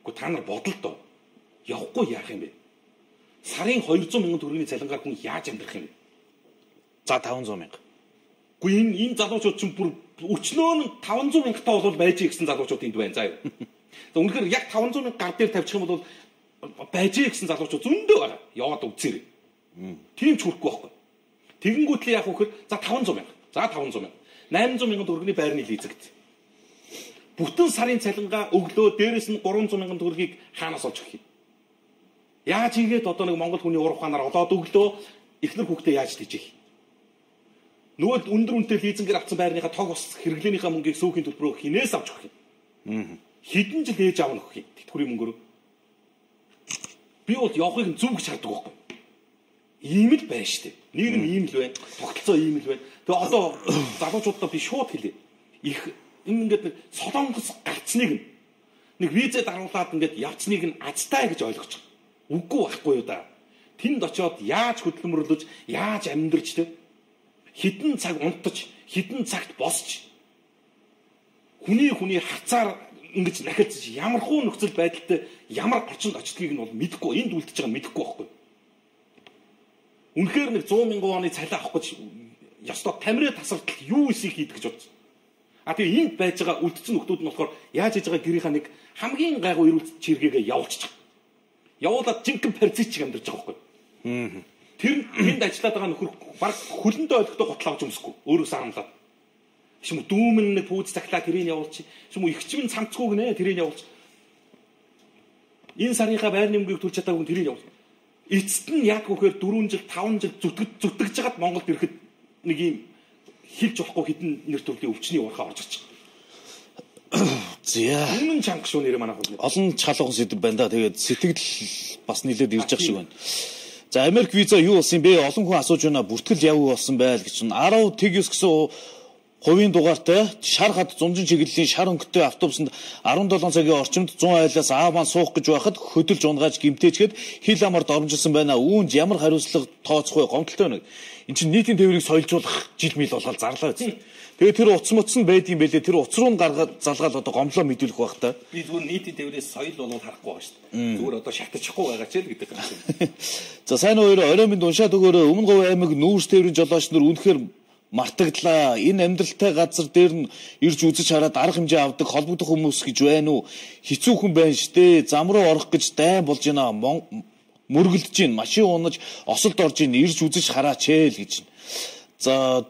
Гэхдээ та нар бодол доо. Явахгүй яах юм бэ? Сарын 200 мянган төгрөгийн цалингаар хүн яаж амьдрах юм бэ? За 500 мянга. Гэхдээ энэ залуучууд чинь бүр өчнөө нь 500 мянгатаа бол байж гэсэн залуучууд энд байна. За юу. Үнэхээр яг 500 мянга гар дээр тавьчих юм бол байж гэсэн залуучууд зөндөө байгаа. Яваад үзээрэй. Тийм ч хүрхгүй байхгүй. Тэгэнгүүтлээ яах вэ гэхээр за 500 мянга. За 500 мянга. 800 мянган төгрөгийн байрны лизэгт. Бүтэн сарын цалингаа өглөө дээрэс нь 300 мянган төгрөгийг хаанаас олж өгөх юм? Яаж ийгээд одоо нэг Монгол хүний урах ханаар олоод өглөө эхнэр хүүхдээ яаж тийжих? Нөгөө өндөр үнэтэй лизингээр авсан байрныхаа тог ус хэрэглээнийхээ мөнгийг сүүхийн төлбөрөөр хинээс авч өгөх юм? Хэдэн жил ээж аав нь өгөх юм? Тэтгэврийн мөнгөөр. Би бол явахыг зүг гэж хардаг байхгүй. Ийм л байна штэ. Нийгэм ийм л байна. Тогтолцоо ийм л байна. Тэгээ одоо залуучуудаа би шууд хэлээ. Их ингээд нэг солонгос гарцныг нэг визэд аруулаад ингээд явцныг нь азтай гэж ойлгож байгаа. Үгүй байхгүй юу да. Тэнд очиод яаж хөдөлмөрлөж, яаж амьдарч тэ хідэн цаг унтаж, хідэн цагт босч хүний хацаар ингэж нахилж ямар хуу нөхцөл байдалтай ямар орчинд очдгийг нь бол мэдэхгүй. Энд үлдчихэж байгаа нь мэдэхгүй байхгүй. Үнэхээр нэг 100 мянган оны цалин авах гэж ёстой тамирын тасардал юу эсийг хийдэг гэж бодсон. Тэгээ энд байж байгаа үлдсэн нөхдүүд нь болохоор яаж хийж байгаа гэрийнхаа нэг хамгийн гайгүй эрүүлт чиргээгээ явуулчих. Явуулаад жинхэнэ паразит шиг амьдарч байгаа байхгүй. Тэр энд ажиллаад байгаа нөхөр баг хөлөндөө ойлгохдоо готлоо авч өмсөхгүй. Өөрөөсөө харамлаад. Шим дүүмэн нэг пүүз цаглаа тэрийг явуулчих. Шим ихчмэн цамцгүй гинэ тэрийг явуулчих. Энэ сарынхаа байрны мөнгийг төлж чадаагүй тэрийг явуулчих. Эцэст нь яг үхээр 4 жил 5 жил зүтгэж жагаад Монголд ирэхэд нэг юм хэлж болохгүй хідэн нэр төрлийн өвчний урхаа орж ирж байгаа. За. Үнэн чанга шүү нэрээ манайх бол. Олон чалган сэдв байна да. Тэгээд сэтгэл бас нилээд ирж явах шиг байна. За Америк виза юу болсон бэ? Олон хүн асууж байна. Бүртгэл явуу болсон байл гэж чинь 10 TGS гэсэн хувийн дугаартай шар хад зумжин чиглэлийн шар өнгөтэй автобусанд 17 цагийн орчимд 100 айлаас аав маань суух гэж байхад хөдөлж унгааж гимтээчгээд хил амарт оромжилсан байна. Үүнд ямар хариуцлага тооцох вэ? Гомдолтой байна. Энд чинь нийтийн тээврийг соёлжуулах жил мэл болгоод зарлаа биз. Тэгээ тэр утас мутс нь байдсан байлээ. Тэр утас руу нь гаргаад залгаад одоо гомлоо мэдүүлэх байх та. Би зүгээр нийтийн тээврээс соёл болоод харахгүй байгаа шүү дээ. Зүгээр одоо шатчихгүй байгаа ч л гэдэг юм. За сайн уу орой минь уншаад өгөөрэй. Өмнө Говь аймаг нүүрс тээврийн жолооч нар үнэхээр мартагдлаа. Энэ амьдралтай газар дээр нь ирж үзэж хараад арга хэмжээ авдаг холбогдох хүмүүс гэж байна уу? Хэцүү хүн байна штэ. Зам руу орох гэж дайн болж байна. Мөргөлдөж гин, машин унаж, осолд орж гин, ирж үзэж хараач ээ л гэж. За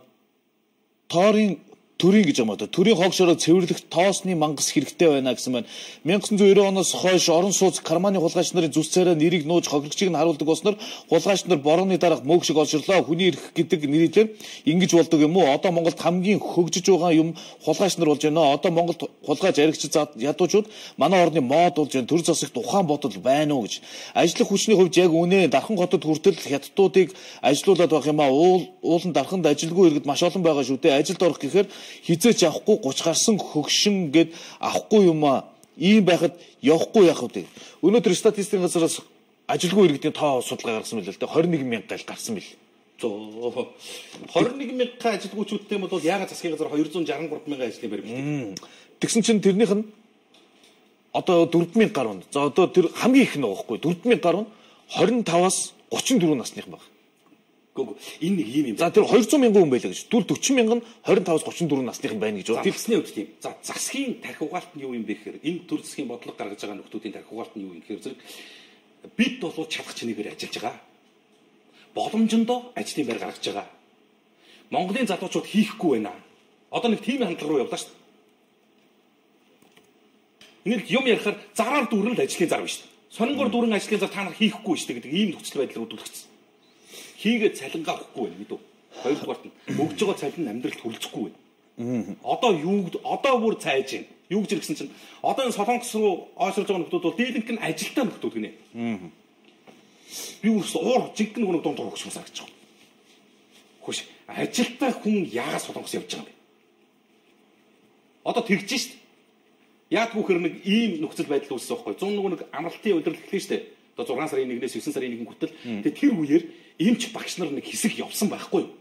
төрийн гэж юм одоо төрийн хогшороо цэвэрлэх тоосны мангас хэрэгтэй байна гэсэн байна. 1990 оноос хойш орон сууц карманы хулгайч нарын зүс царай нэрийг нууж хохирогчийг нь харуулдаг болсноор хулгайч нар борооны дараах мөг шиг олширлоо. Хүний эрх гэдэг нэрээр ингэж болдог юм уу? Одоо Монголд хамгийн хөгжиж байгаа юм хулгайч нар болж байна. Одоо Монголд хулгайч аригч ядуучууд манай орны мод болж байна. Төр засагт ухаан бодол байна уу гэж. Ажлах хүчний хувьд яг үнэ дархан хотод хүртэл хятадуудыг ажилуулад байх юм аа. Уулын дарханд ажилгүй иргэд маш олон байгаа шүү дээ. Ажилд орох гэхээр хизээч авахгүй 30 гарсан хөгшин гэд авахгүй юм аа. Ийм байхад явахгүй яах вэ? Өнөөдөр статистикийн газраас ажилгүй иргэдийн тоо судалгаа гаргасан байл л дээ. 21 мянга гал гарсан бил. 21 мянган ажилгүйчүүдтэй бол яагаад засгийн газар 263 мянган ажлын барь бэлдээ. Тэгсэн чинь тэрнийх нь одоо 4000 гаруй. За одоо тэр хамгийн их нь байгаа хгүй 4000 гаруй 25-аас 34 насных байна. Гүг энэ нэг юм. За тэр 200 мянган хүн байлаа гэж. Түл 40 мянган 25-аас 34 насных байна гэж байна. Тэгсний үед тийм. За засгийн тархи угаалт нь юу юм бэ гэхээр энэ төр засгийн бодлого гаргаж байгаа нөхдүүдийн тархи угаалт нь юу юм гэхээр зэрэг бид бол чадах чинээгээр ажиллаж байгаа. Боломжиндоо ажлын байр гаргаж байгаа. Монголын залуучууд хийхгүй байна. Одоо нэг тийм хандлага руу явлаа шүү дээ. Нэг юм ярихаар зараар дүүрэн л ажлын зар биш шүү дээ. Сонингоор дүүрэн ажлын зар та нар хийхгүй шүү дээ гэдэг ийм нөхцөл байдал руу дүрхсэн. Хийгээд цалингаа авахгүй байна гэдэг. Хоёрдугаарт нь өгж байгаа цалин амьдралд хүрэлцэхгүй байна. Одоо бүр цайж байна. Юу гэж ирсэн чинь одоо энэ Солонгос руу ойшрож байгаа нөхдүүд бол дийлэнх нь ажилтаа нөхдүүд гинэ. Би үс уур жинхэнэ гүн дунд руу хөшмөс гэж байгаа. Хөш ажилтаа хүн яагаад Солонгос явж байгаа юм бэ? Одоо тэгж шít. Яг бүхэр нэг ийм нөхцөл байдал үүссэн байхгүй. 101 амралтын удирдал эхлэн штэ. Одоо 6 сарын 1-ээс 9 сарын 1 хүртэл. Тэгээ тэр үеэр эмч багш нар нэг хэсэг явсан байхгүй юу?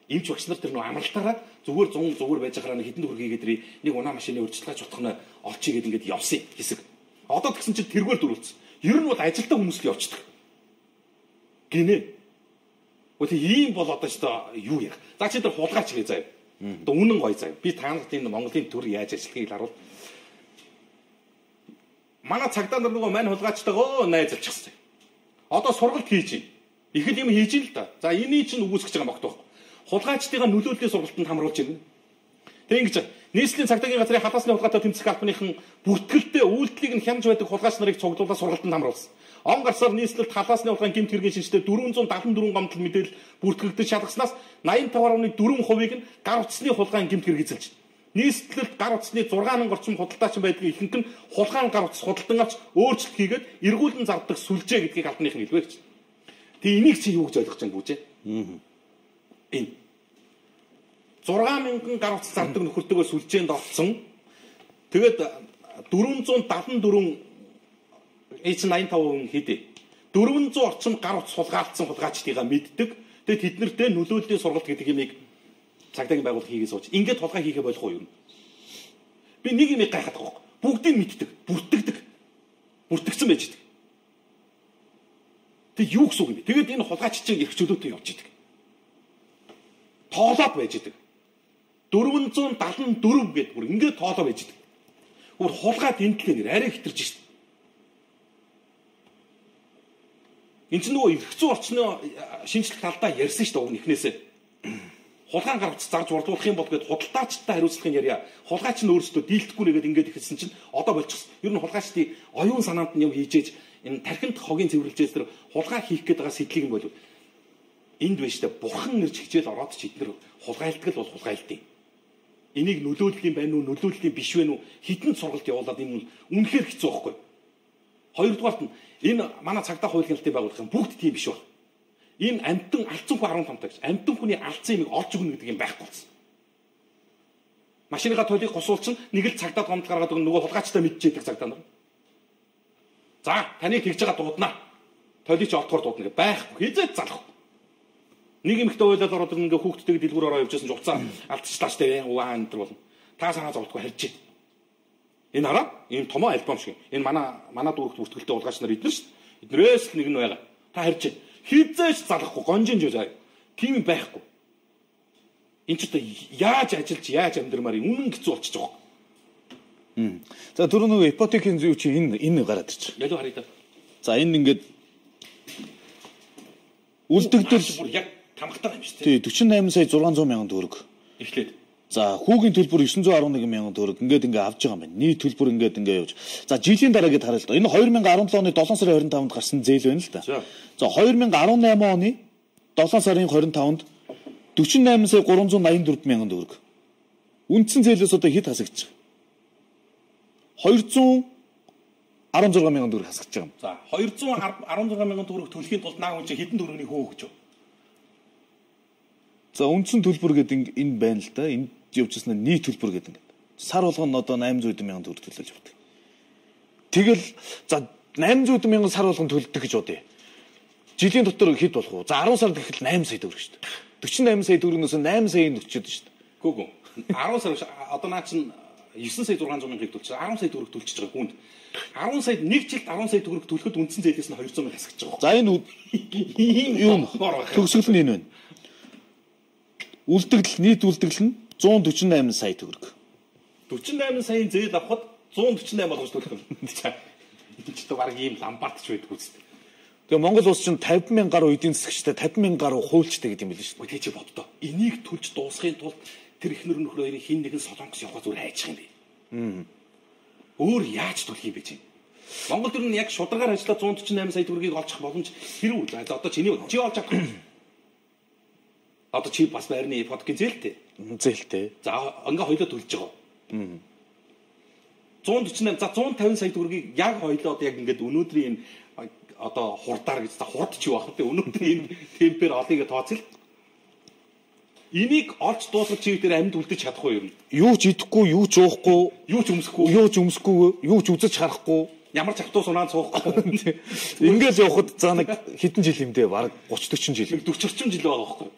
Эмч багш нар тэр нөө амралтаараа зүгээр 100 зүгээр байж байгаа нэг хитэн төгрөг хийгээд нэг унаа машины урьдчилгааж утгах нь олчих гээд ингээд явсан хэсэг. Одоо тэгсэн чинь тэргээр дөрүүлсэн. Ер нь бол ажилтаа хүмүүс л явцдаг. Гинэ. Үгүй ийм бол одоо ч юу яах. За чи тэр хулгайч гээ заяа. Одоо үнэн гоё заяа. Би танад энэ Монголын төр яаж ажиллахыг харуул. Манай цагдаа нар нөгөө мань хулгайчтайгоо найзалчихсан. Одоо сургалт хийж байна. Их л юм хийж ин л да. За энийг чинь үгүйсгэж байгаа багт байхгүй. Хулгайчдын нөлөөллийн сургалтанд хамруулж ирнэ. Тэг ингэж нийслэлийн цагдаагийн газрын халаасны хулгайтай тэмцэх албаныхан бүртгэлтэй үйлдэлийг нь хямж байдаг хулгайч нарыг цуглуулаад сургалтанд хамруулсан. Он гарсаар нийслэлд халаасны хулгайн гэмт хэргийн шинжтэй 474 гомдол мэдээлэл бүртгэгдэж шалгаснаас 85.4% нь гар утасны хулгайн гэмт хэрэг эзэлж байна. Нийслэлд гар утасны 6,000 орчим худалдаач байдгийг ихэнх нь хулгайн гар утас худалдан авч өөрчлөлт хийгээд эргүүлэн зардаг сүлжээ гэдгийг албаных нь хэлвэ гэж. Тэг энийг чи юу гэж ойлгож байгаа юм бүүжээ? Энэ 6,000 гар утас зардаг нөхөртөөгөө сүлжээнд олцсон. Тэгээд 474 85% хэдэ 400 орчим гар утас хулгаалцсан хулгайчдыгаа мэддэг. Тэгээд тэднэртэй нөлөөллийн сургалт гэдэг юмыг цагдаагийн байгууллага хийгээ сууж. Ингээд хулгай хийхэ болох уу юу? Би нэг юм гайхаад байгаа. Бүгдийг мэддэг, бүртгэдэг. Бүртгэгдсэн байж дээ. Тэг юу гэсэн үг юм бэ? Тэгээд энэ хулгайч чинь эрх чөлөөтэй явж идэг. Тоолоод байж идэг. 474 гэдэг бүр ингээд тоолоо байж идэг. Бүр хулгай тэмдэглээ нэр арай хитэрж шít. Энд чинь нөгөө эрх зүйн орчны шинжлэх талдаа ярьсан шүү дээ уг нэхнээсээ. Хулгайн гар утас зарж урдуулах юм бол гээд худалдаачтай хариуцлагын ярья. Хулгайч нь өөрсдөө дийлдэхгүй нэгээд ингээд ихэлсэн чинь одоо болчихсон. Ер нь хулгайчдын оюун санаанд нь юм хийж ээж энэ тархинд хогийн цэвэрлжээс тэр хулгай хийх гээд байгаа сэдлийг нь болов. Энд байж та бурхан нэрж хичээл ороод ч эдгээр хулгайлдаг л бол хулгайлдیں۔ Энийг нөлөөлөх юм байна уу, нөлөөлөх юм биш вэ нү? Хитэн сургалт явуулаад энэ үнэхээр хэцүү байхгүй. Хоёрдугаарт нь энэ манай цагдаа хууль хяналтын байгууллагын бүгд тийм биш байна. Энэ амтан алдсангүй 15 тагч. Амтан хүний алдсан юмыг олж өгнө гэдэг юм байхгүй болсон. Машиныгаа толийг госуулчин нэг л цагдаад гомдол гаргаад өгнө нөгөө хулгайчтай мэдчихэдэг цагдаа нар. За таныг тэгж байгаа дуудана. Толийг ч олдохоор дуудана гэх байхгүй. Хизээд залах. Нэг эмэгтэй ойлоод ороод ингээ хүүхдтэйг дэлгүүр ороо явжсэн ч уцаа алдчихлаа штэ уу энэ төр болно. Та санаа зовдгүй харж байна. Энэ хараа ийм томоо альбом шиг. Энэ манай дүүрэгт бүртгэлтэй улгаач нар эднэр штэ. Эднэрээс нэг нь байгаа. Та харж байна. Хизээч залахгүй гонжинж заа. Тийм байхгүй. Энд ч одоо яаж ажиллаж яаж амьдрмаар үнэн хэцүү болчихж байгаа. За түрүү нөгөө ипотекийн зүй чи энэ гараад ирчих. Ялуу харъя та. За энэ ингээд үлдэгдэл бүр яг тамхтаа юм шүү дээ. Тий 48 сая 600 мянган төгрөг. Эхлээд. За хүүгийн төлбөр 911 мянган төгрөг ингээд авч байгаа юм байна. Нийт төлбөр ингээд явж. За жилийн дараа гээд харъя л да. Энэ 2017 оны 7 сарын 25-нд гарсан зээл байна л да. За 2018 оны 7 сарын 25-нд 48 сая 384 мянган төгрөг. Үндсэн зээлээс одоо хэд хасагдчих? 216 мянган төгрөг хасагдж байгаа юм. За 216 мянган төгрөг төлөхийн тулд наа хүн чи хэдэн төгрөгийн хөө өгч вэ? За үндсэн төлбөр гэдэг энэ байна л да. Энд явжсэн нийт төлбөр гэдэг ингээд. Сар болгоно одоо 800 мянган төгрөг төлөж авдаг. Тэгэл за 800 мянган сар болгоно төлдөг гэж бодъё. Жилийн дотор хэд болох вэ? За 10 сард гэхэл 8 сая төгрөг шүү дээ. 48 сая төгрөгнөөс 8 сая өчөд шүү дээ. Гүг. 10 сар одоо наа чин 9 сая 600 мянгаыг төлчих. 10 сая төгрөг төлчихж байгаа хүнд. 10 сая нэг жилд 10 сая төгрөг төлөхөд үндсэн зээлээс нь 200 мянга хасагдж байгаа. За энэ юм төгсгөл нь энэ байна. Үлдэгдэл нийт үлдэгдэл нь 148 сая төгрөг. 48 саяын зээл авахд 148 болгож төлөх юм. Энэ ч одоо баг ийм ламбарт ч байдгүй үст. Тэгээ Монгол улс чинь 50 мянган гаруй эдийн засагчтай 50 мянган гаруй хуульчтай гэдэг юм биш үү? Тэгээ чи боддоо. Энийг төлж дуусгахын тулд тэр ихнэр нөхөр хоёрын хин нэгэн солонгос явах зүгээр хайчих юм бэ. Өөр яаж төлөх юм бэ чи? Монгол төр нь яг шударгаар ажиллаад 148 сая төгрөгийг олчих боломж хэрүү? За одоо чи олж авах. Одоо чи бас байрны ипотекийн зээлтэй. Зээлтэй. За ингээ хоёлоо төлж байгаа. 148 за 150 сая төгрөгийг яг хоёлоо яг ингээд өнөөдрийн одоо хурдаар гэж хурд ч юу ах вэ? Өнөөдрийн темпээр олыг тооцол. Энийг олж дуусгах чигээр амьд үлдэж чадахгүй юм. Юу ч идэхгүй, юу ч уухгүй, юу ч өмсөхгүй, юу ч үзэж харахгүй, ямар ч автоос унаад суухгүй. Ингээл явхад за нэг хэдэн жил юм дээ, бараг 30 40 жил. 40 жил байгаа байхгүй.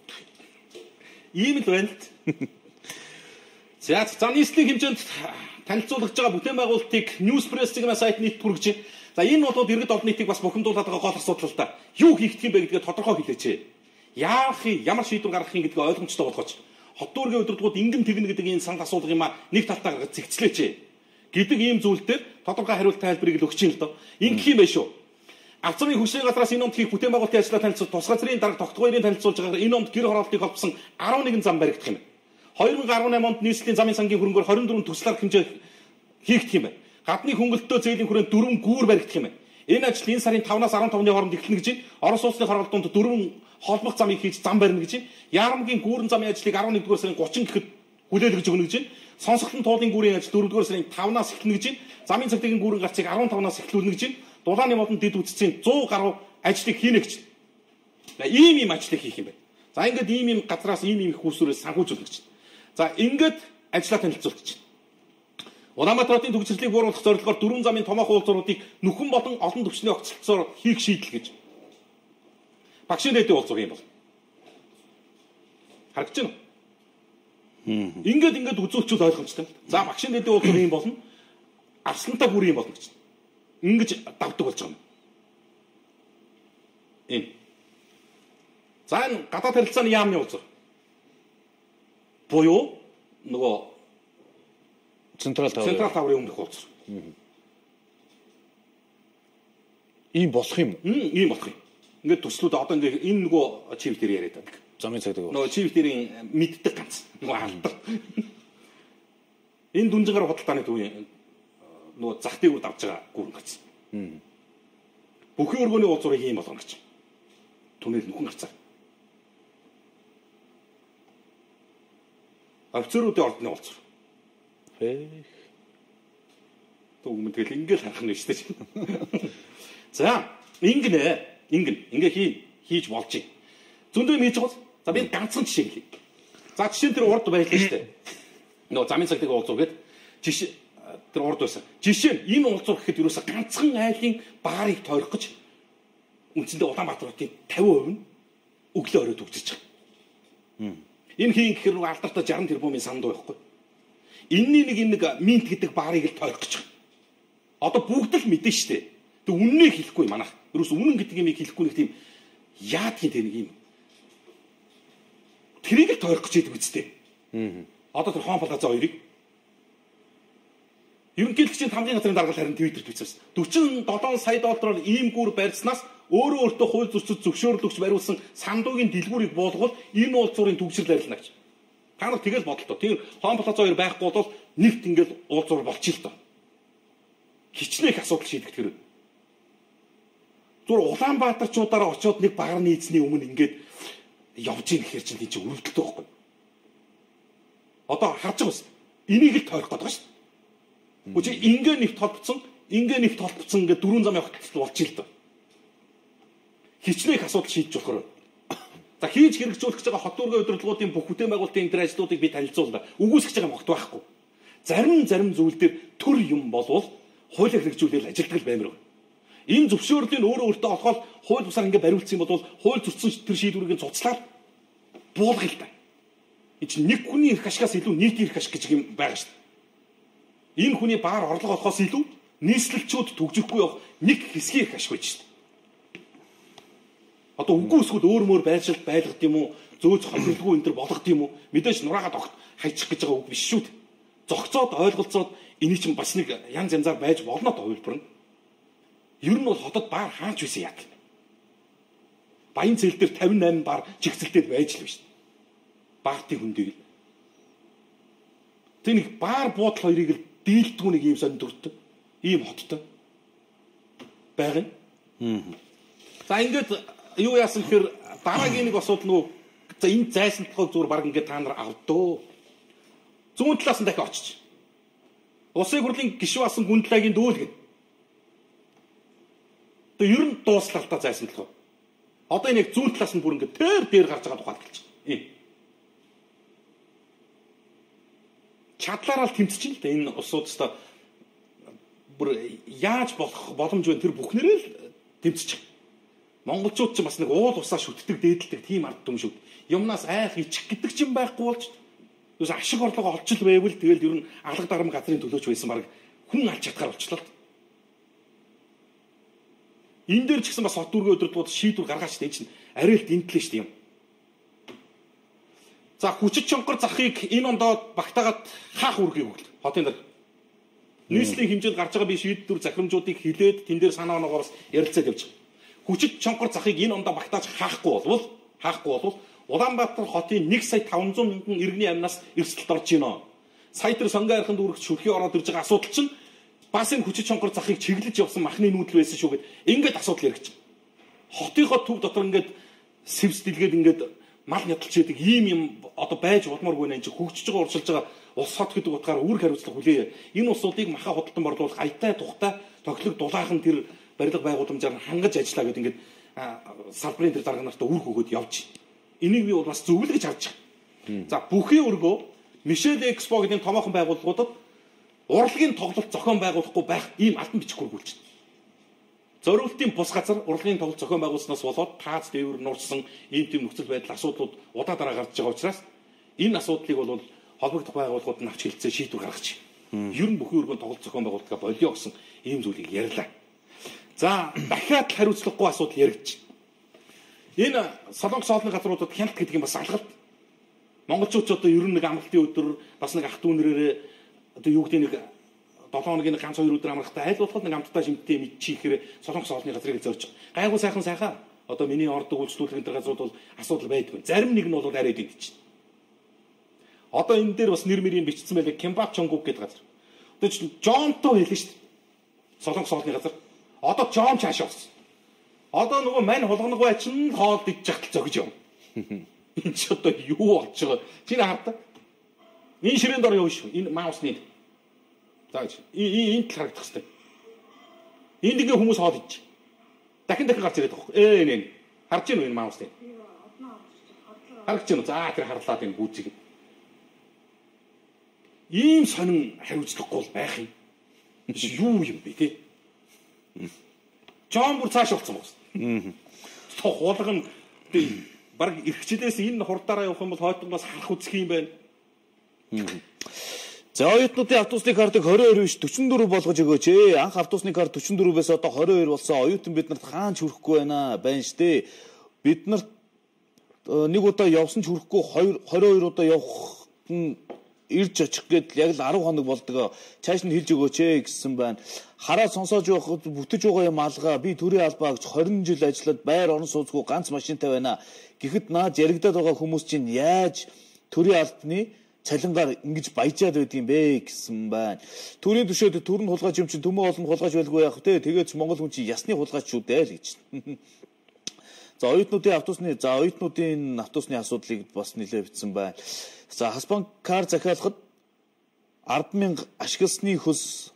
Ийм л байна л. За нийслэлийн хэмжээнд танилцуулж байгаа бүтээн байгуулалтыг Newspress-ийн сайт нийт хүргэж байна. За энэ бол иргэд олон нийтийг бас бухимдуулаад байгаа гол асуудал л да. Юу хийх юм бэ гэдгээ тодорхой хэлээч. Яах юм, ямар шийдвэр гаргах юм гэдгээ ойлгомжтой болгооч. Хот дүүргийн удирдлагууд ингэн тэгнэ гэдэг энэ санал асуулга юм а нэг талтаа гаргаж зэгцлээч. Гэдэг ийм зүйл дээр тодорхой хариулт тайлбарыг л өгч юм л доо. Ингэх юм байшгүй. Авцрын хөгжлийн газраас энэ онд хийх бүтээн байгуулалтын ажлаа танилцуулж, тус газрын дарга тогтгоёрын танилцуулж байгаа энэ онд гэр хороолтыг холбосон 11 зам баригдах юм. 2018 онд нийслэлийн замын сангийн хөрөнгөөр 24 төсөл арга хэмжээ хийгдэх юм байна. Гадны хөнгөлөлтөө зээлийн хүрээнд 4 гүүр баригдах юм байна. Энэ ажил энэ сарын 5-аас 15-ны хооронд эхэлнэ гэж байна. Орос улсны хороолтонд 4 холбох замыг хийж зам барина гэж байна. Яарамгийн гүүрэн замын ажлыг 11-р сарын 30 гэхэд хүлээлгэж өгнө гэж байна. Сонсголтын туулын гүүрийн ажил 4-р сарын 5-аас эхэлнэ гэж байна. Замын цагдаагийн гүүрэн гарцыг 15-аас эхлүүлнэ гэж байна. Дулааны модон дэд үтцийн 100 гаруй ажлыг хийнэ гэж байна. Ийм ажлыг хийх юм байна. За ингээд ийм газраас ийм их хүүсвэрээс санхүүжүүлнэ гэж байна. За ингээд ажлаа танилцуулж байна. Улаанбаатарын төгсрөлийг бууруулах зорилгоор 4 замын томоохон уулзууруудыг нөхөн болон олон түвшний огцлцоор хийх шийдэл гэж. Багшийн дэдийн уулзуур юм бол. Харагдаж байна уу? Ингээд үзүүлчүүд ойлгомжтой. За багшийн дэдийн уулзуур юм болно. Арслантай бүр юм болно гэж. Ингэж давдаг болж байгаа юм. Энэ. За энэ гадаад харилцааны яамны уулзуур. Буюу нөгөө Централ таврын өмнөх уулзуур. Ийм болох юм уу? Ийм болох юм. Ингээд төслүүд одоо ингээд энэ нөгөө чив дээр яриад байдаг. Замын цагдаа. Нөгөө чив дээрийн мэддэг ганц. Нөгөө алдар. Энэ дүнжигээр худалдааны төвийн нөгөө зах дээгүүр давж байгаа гүрэн гарц. Бүхий өргөний уулзуурыг ийм болгоно гэж. Түнэл нүхэн гарцаа. Офицеруудын ордны уулзуур. Тэгвэл тэгэл ингээл харах нь шүү дээ. За, ингээ хийж болж байна. Зөндөө хийж байгаа. За би ганцхан жишээ хэлье. За жишээ нь тэр урд байлаа шүү дээ. Нөгөө замын цагтыг уулзуур гэдэг жишээ тэр урд байсан. Жишээ нь энэ уулзуур гэхэд юусаа ганцхан айлын баарыг тойрох гэж үндсэндээ Улаанбаатарын 50% нь өглөө оройд төгсөж байгаа. Энэ хийн гэхээр нөгөө алдартай 60 тэрбумын санд байхгүй. Энэний нэг минт гэдэг баарыг л тойрох гэж байгаа. Одоо бүгд л мэдэн штэ. Тэг үннээ хэлэхгүй манайх. Ерөөс үнэн гэдэг юм хэлэхгүй нэг тийм яадгийн тэ нэг юм. Тэрийг л тойрох гэж байдаг үстэй. Одоо тэр Хон Плаза хоёрыг ерөнхийлөгчийн тамгын газрын даргал харин Твиттерт бичсэн. 47 сая доллараар ийм гүр барьснаас өөртөө хууль зөрчил зөвшөөрлөгч бариулсан сандуугийн дэлгүүрийг буулгавал энэ уулзуурын түгшрэл арилна гэж. Та нар тэгэл бодолтой. Тэр Хон Плаза хоёр байхгүй бол нэгт ингээл уулзуур болчих л доо. Хичнээн их асуудал шийдэх тэр. Зүр Улаанбаатарчуудаараа очиод нэг багаар нийцний өмнө ингээд явж ийн гэхэр чинь тийч өрөвдөлтөө байхгүй. Одоо харж байгаа юм. Энийг л тойрох гэдэг шүү дээ. Үгүй ингээ нэг толбцсон ингээд 4 зам явах болчих л доо. Хичнээн их асуудал шийдэж болохоор. За хийж хэрэгжүүлэх гэж байгаа хот дүүргийн удирдлагуудын бүх бүтээн байгуулалтын энэ ажлуудыг би танилцуулна. Үгүйсгэж байгаа могт байхгүй. Зарим зүйл дээр төр юм болвол хуулийг хэрэгжүүлэл ажилтгал баймир байна. Энэ зөвшөөрлийг өөртөө олгоод хууль бусаар ингээ бариулсан юм бол хууль зөрчсөн тэр шийдвэрийг цуцлаад буулгах л та. Энэ чинь нэг хүний эрх ашигаас илүү нийтийн эрх ашиг гэж юм байгаа шүү дээ. Энэ хүний баар орлого олохоос илүү нийслэлчүүд төгжихгүй явах нэг хэсгийн эрх ашиг байж шүү дээ. Одоо үгүй эсвэл өөр мөр байршилт байлгад юм уу, зөөж хохирлгүй энэ төр болгох юм уу? Мэдээж нураагаад огт хайчих гэж байгаа үг биш шүү дээ. Зогцоод ойлголцоод энийг чинь бас нэг янз янзаар байж болно то хувилбар нь. Ер нь бол хотод баар хаач байсан яг. Баян цэл дээр 58 баар жигсэлтэд байж л биш. Баартын хүндийг л. Тэ нэг баар буудал хоёрыг л дийлдэггүй нэг юм сонд дүртэ. Ийм хоттой. Байгаа юм. За ингээд юу яасан гэхээр дараагийн нэг асуудал нөгөө за энэ зайсантлахыг зүгээр баг ингээд та нар авдөө. Зүүн талаас нь дахиж очиж. Улсын хурлын гишүүн асан гүн талаагийн дүүл гэнэ. Тэгээ ер нь дууслаа та зайсан толгой. Одоо энэ яг зүүн талаас нь бүр ингээд дээр гарч байгаа тухайлж байна. Ийм. Чадлаараа л тэмцэж л дээ энэ улсуудтай бүр яаж болох боломж вэ тэр бүхнэрээ л тэмцэж байгаа. Монголчууд ч бас нэг уул усаа шүтдэг дээдэлдэг тийм ард түмшүүд. Юмнаас айх ичих гэдэг ч юм байхгүй болж юус ашиг орлого олж л байвал тэгэл ер нь алга дарам газрын төлөөч байсан баг хүн алж чадхаар болчлоо. Энэ дээр ч гэсэн бас хот дүүргийн өдрөдгүүд шийдвэр гаргаач дээ чинь арай л дэмтлээ шүү дээ юм. За хүчит чонгор захыг энэ ондоо багтаагаад хаах үргийг өгөл. Хотын дээр нийслэлийн хэмжээнд гарч байгаа би шийдвэр захирамжуудыг хилээд тэн дээр санаа оноогоос ярилцаад явж байгаа. Хүчит чонгор захыг энэ ондоо багтааж хаахгүй болвол Улаанбаатар хотын 1,500,000 иргэний амнаас эрсдэлд орж гинэ. Сая тэр сонгоо арханд үргэж шүлхий ороод ирж байгаа асуудал чинь бас энэ хүчит чонгор захыг чиглэж явсан махны нүүдэл байсан шүү гэд ингээд асуудал яригч. Хотынхоо төв дотор ингээд сэвс дэлгээд ингээд мал ядалч яадаг ийм юм одоо байж болмооргүй нэ энэ хөгжиж байгаа уршилж байгаа улс хот гэдэг утгаараа үүрэг хариуцлага хүлээе. Энэ улсуудыг махаа худалдан борлуулах аятай тухтай тоглог дулаахан тэр барилга байгууламжаар хангаж ажиллаа гэдэг ингээд салбарын тэр дарга нартаа үүрэг өгөөд явж. Энийг би бас зөвлө гэж харж байгаа. За бүхий өргөө Мишель Экспо гэдэг томоохон байгууллагуудад урлагийн тоглолт зохион байгуулахгүй байх ийм албан бичих хургуулж байна. Зориултын бус газар урлагийн тоглолт зохион байгуулснаас болоод таац дээвэр нуурсан ийм тийм нөхцөл байдал асуудлууд удаа дараа гарч байгаа учраас энэ асуудлыг бол холбогдох байгууллагууд нь авч хэлцээ шийдвэр гаргаж байна. Ер нь бүхий өргөн тоглолт зохион байгуулалтаа болио гэсэн ийм зүйлийг ярьлаа. За дахиад хариуцлагагүй асуудал яригдчих. Энэ Солонгос хоолны газруудад хяналт гэдэг юм бас алгалт. Монголчууд ч одоо ер нь нэг амралтын өдөр бас нэг ах дүүнэрээр одоо юу гэдэг нэг 7 хоногийн ганц 2 өдөр амрахтаа аль болох нэг амттаа шимтээ мэдчихээр Солонгос хоолны газрыг зорж байгаа. Гайгүй сайхан одоо миний ордог үйлчлүүлэх энэ газрууд бол асуудал байдгүй. Зарим нэг нь бол арай дэд чинь. Одоо энэ дээр бас нэр мэрийн бичсэн байлээ Кимбап Чонгук гэдэг газар. Одоо чинь Жонто хэлнэ шүү дээ. Солонгос хоолны газар. Одоо Жон цаашаа болсон. Одоо нөгөө мань хулганаг бай чинь хоол идчих тал зогж юм. Энэ ч одоо юу болж байгаа. Чиний хардаа. Энэ ширээн дор явна шүү. Энэ маусны. За энэ тал харагдах хэвээр. Энд ингээ хүмүүс хоол идчих. Дахин гарч ирээд байгаа хөө. Энэ. Харж гин үү энэ маусны? Харагч гин үү? За тэр харлаад энэ гүйцэг. Ийм сонин хариуцлагагүй бол байх юм. Юу юм бэ те? Жон бүр цааш болцсон байна. Хуулган баг эрхчлээс энэ хурдаараа явах юм бол хойдонгоос харах үзэх юм байна. За оюутнуудын автобусны картыг 22 биш 44 болгож өгөөч ээ. Анх автобусны карт 44-ээс одоо 22 болсон. Оюутан биднэрт хаанч хүрэхгүй байна штэ. Бид нарт нэг удаа явсан ч хүрэхгүй 22 удаа явах нь ирж очих гээд яг л 10 хоног болдгоо. Цааш нь хэлж өгөөч ээ гэсэн байна. Хараа сонсоож явахд бүтэж байгаа юм алгаа. Би төрийн албаагч 20 жил ажиллаад байр орон сууцгүй ганц машинтай байна. Гэхдээ наад яригадаад байгаа хүмүүс чинь яаж төрийн албаны цалингаар ингэж баяжаад байд юм бэ гэсэн байна. Төрийн төшөөд төрн хулгайч юм чинь төмөө олон хулгайч байлгүй яах вэ? Тэгээд Монгол хүн чинь ясны хулгайч шүү дээ л гэж. За оюутнуудын автобусны асуудлыг бас нэлээд бичсэн байна. За хаспан кар захиалахад 10,000 ашигласны хөлс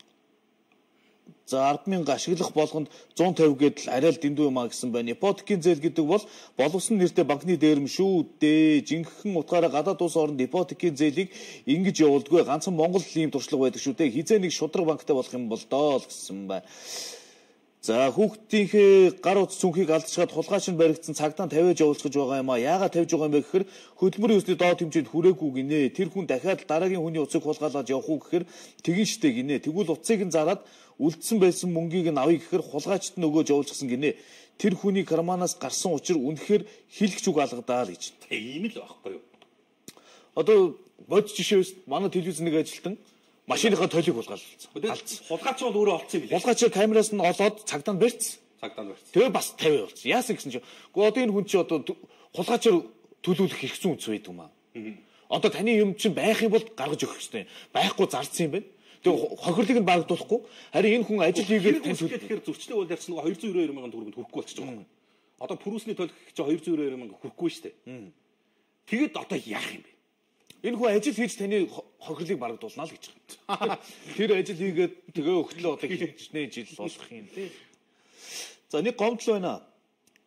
10,000 ашиглах болгонд 150 гэдэл арай л дэндүү юм а гэсэн байна. Ипотекийн зээл гэдэг бол боловсон нэртэй банкны дээрм шүү дээ. Жинхэнэ утгаараа гадаад улс оронд ипотекийн зээлийг ингэж явуулдаггүй. Ганцхан Монгол ийм туршлага байдаг шүү дээ. Хизээ нэг шудраг банктай болох юм бол доо л гэсэн байна. За хүүхдийнхээ гар утас цүнхийг алдчихад хулгайч нь баригдсан цагдаа тавиаж явуулчихж байгаа юм а. Яагаад тавьж байгаа юм бэ гэхээр хөдөлмөрийн өсний доод хэмжээнд хүрээгүй гинэ. Тэр хүн дахиад дараагийн хүний утсыг хулгайлаад явах уу гэхээр тэгин штэ гинэ. Тэгвэл утсыг нь зараад үлдсэн байсан мөнгийг нь авъя гэхээр хулгайчд нь өгөөж явуулчихсан гинэ. Тэр хүний карманаас гарсан учир үнэхээр хилэгч үг алгадаа л гэж. Ийм л байхгүй юу? Одоо бод жишээ манай телевиз нэг ажилтан машиныхаа толиг хулгайлсан. Хулгайч бол өөрөө олцсон юм билээ. Хулгайч камераас нь олоод цагдаа нь барьцсан. Тэгээ бас 50 болсон. Яасан гэсэн чинь одоо энэ хүн чи одоо хулгайчаар төлөвлөх хэрэгцэн үнс байдаг юм аа. Одоо таны юм чинь байх юм бол гаргаж өгөх хэрэгтэй. Байхгүй зарцсан юм байна. Тэгээ хохирлыг нь багтуулахгүй. Харин энэ хүн ажил хийгээд тань төлөх. Тэгэхээр зөрчлөө бол ярьсан нөгөө 292,000 төгрөг хүрэхгүй болчихж байгаа юм. Одоо пүрүсний төлөх чи 292,000 хүрэхгүй шүү дээ. Тэгэд одоо яах юм бэ? Энэ хүн ажил хийж таны хохирлыг барагдуулна л гэж байгаа. Тэр ажил хийгээд тэгээ өгтлөө одоо хичнээн жил болох юм тий. За нэг гомдол байна.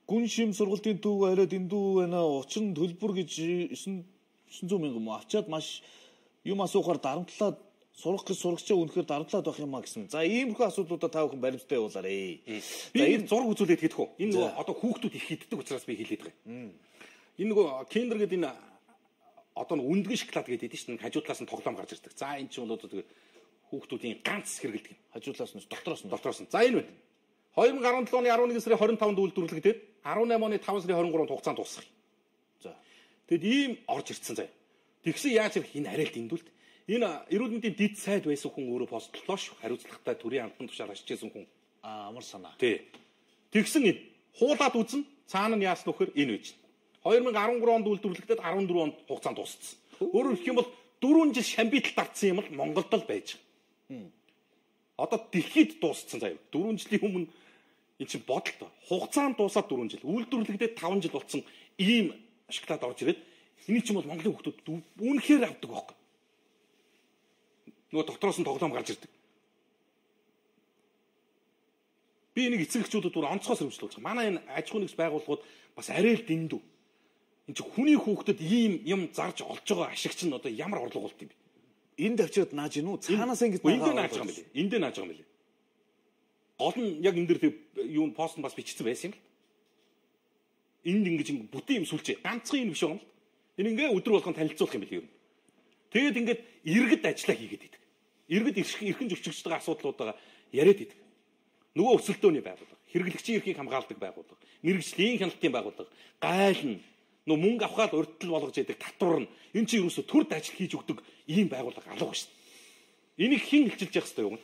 Гүн шим сургалтын төв арай дэндүү байна. Учир нь төлбөр гэж 900 мянган мөн авчаад маш юм асуухаар дарамтлаад сурах гэж сурагчаа үнэхээр дарамтлаад байх юм а гэсэн. За иймэрхүү асуудлуудаа та бүхэн баримттай явуулаарэ. За энэ зураг үзүүлээд хийх үү? Энэ нөгөө одоо хүүхдүүд их хийддэг учраас би хэлээд байгаа. Энэ нөгөө Kinder гэдэг энэ одоо үндгэн шоколад гэдэг чинь хажуу талаас нь тоглоом гарч ирдэг. За энэ чинь бол одоо хүүхдүүдийн ганц хэрэгэлдэг юм. Хажуу талаас нь дотроос нь. За энэ байна. 2017 оны 11 сарын 25-нд үйлдвэрлэгдээд 18 оны 5 сарын 23-нд хугацаанд дуусах юм. За. Тэгэд ийм орж ирсэн заяа. Тэгсэн яаж ирэх энэ арай л дэндүүлт. Энэ эрүүл мэндийн дид сайд байсан хүн өөрөө постлоо шүү. Хариуцлагатай төрийн амтан тушаар ашигласан хүн. Амар санаа. Тий. Тэгсэн энэ хуулаад үзэн цаана нь яасан нөхөр энэ үйж. 2013 онд үйлдвэрлэгдээд 14 онд хугацаанд дууссан. Өөрөөр хэлэх юм бол 4 жил шамбитал дартсан юм л Монголд л байж байгаа. Одоо дэлхийд дууссан заяа. 4 жилийн өмнө энэ чинь бодолтой. Хугацаанд дуусаад 4 жил. Үйлдвэрлэгдээд 5 жил болсон ийм шоколад орж ирээд энийг чинь бол Монголын хүмүүс үнэхээр авдаг байхгүй. Нөгөө дотроос нь тоглоом гарч ирдэг. Би энийг эцэгчүүдэд бүр онцгой сэрэмжлүүлж байгаа. Манай энэ аж ахуй нэгж байгууллагууд бас арай л дэндүү. Энд чинь хүний хүүхдэд ийм юм зарж олж байгаа ашигч нь одоо ямар орлого болт юм бэ? Энд авчирд нааж гинүү. Цаанаас ингэж энд нааж байгаа юм билээ. Энд нааж байгаа юм билээ. Гол нь яг энэ дэр юу пост нь бас бичсэн байсан юм л. Энд ингэж бүтэн юм сүлжээ. Ганцхан юм биш юм л. Энэ ингээ өдөр болгон танилцуулах юм билээ юм. Тэгээд ингээд иргэд ажиллаа хийгээд идэг. Иргэд эрхэн зөрчигчдийн асуудлуудаа яриад идэг. Нөгөө өсөлтөөний байгууллага, хэрэглэгчийн эрхийг хамгаалдаг байгууллага, мэрэгжлийн хяналтын байгууллага, гайл нь нөгөө мөнгө авахад урьдчил болгож яадаг татвар нь энэ чинь юусоо төрд ажил хийж өгдөг ийм байгууллага алга шүү дээ. Энийг хэн хилчилж явах ёстой юм?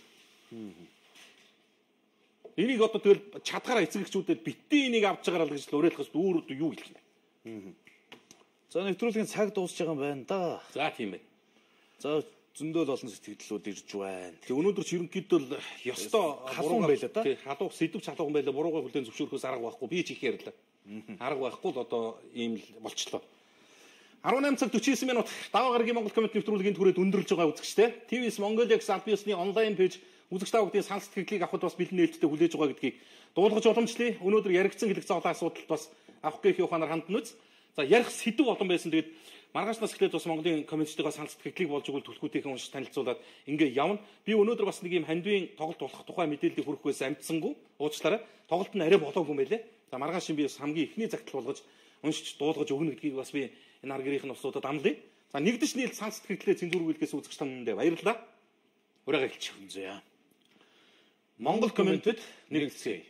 Энийг одоо тэгэл чадгаараа эцэгчүүдэд битгий энийг авч байгаараа л гэж уриалхаас өөрөө юу хэлэх юм? За нэвтрүүлгийн цаг дуусж байгаа юм байна да. За тийм байна. За зөндөл олон сэтгэлдлүүд ирж байна. Тэг өнөөдөр ч ерөнхийдөө ёстой халуун байлаа да. Тэг халуун сэдв халуун байлаа. Буруугаар хүлэн зөвшөөрөхөөс арга байхгүй. Би ч их ярьлаа. Арга байхгүй л одоо ийм л болчлоо. 18 цаг 49 минут даваа гарагийн Монгол коммент нэвтрүүлгийн түрээд өндөрлж байгаа үзэгчтэй. TVS Mongolia гэсэн албан ёсны онлайн пэйж үзэгч та бүдгийн санал сэтгэлийг авахд бас бэлэн нээлттэй хүлээж байгаа гэдгийг дуулгаж уламжлая. Өнөөдөр яригдсан хэлэгцэн олон асуудалд бас авах гэх ухаанаар хандна үз. За ярих сэдв олон байсан. Тэгээд маргааш нас эхлээд бас Монголын комментчдээ санал сэтгэлийг болж өгвөл түлхүүтийн уншиж танилцуулаад ингээ явна. Би өнөөдөр бас нэг юм хандивын тоглолт болох тухай мэдээллийг хүргэх байсан амтсангүй. Уучлаарай. Тоглолт нь арай болоогүй байлээ. За маргааш би бас хамгийн ихний загтал болгож уншиж дуулгаж өгнө гэдгийг бас би энэ аргирийн усуудад амлая. За нэгдэж нийл санал сэтгэлдээ цензуургүйдгээс үзэгч тандаа баярлалаа. Урайгаа хэлчих. За. Монгол комментэд нэгдсэн.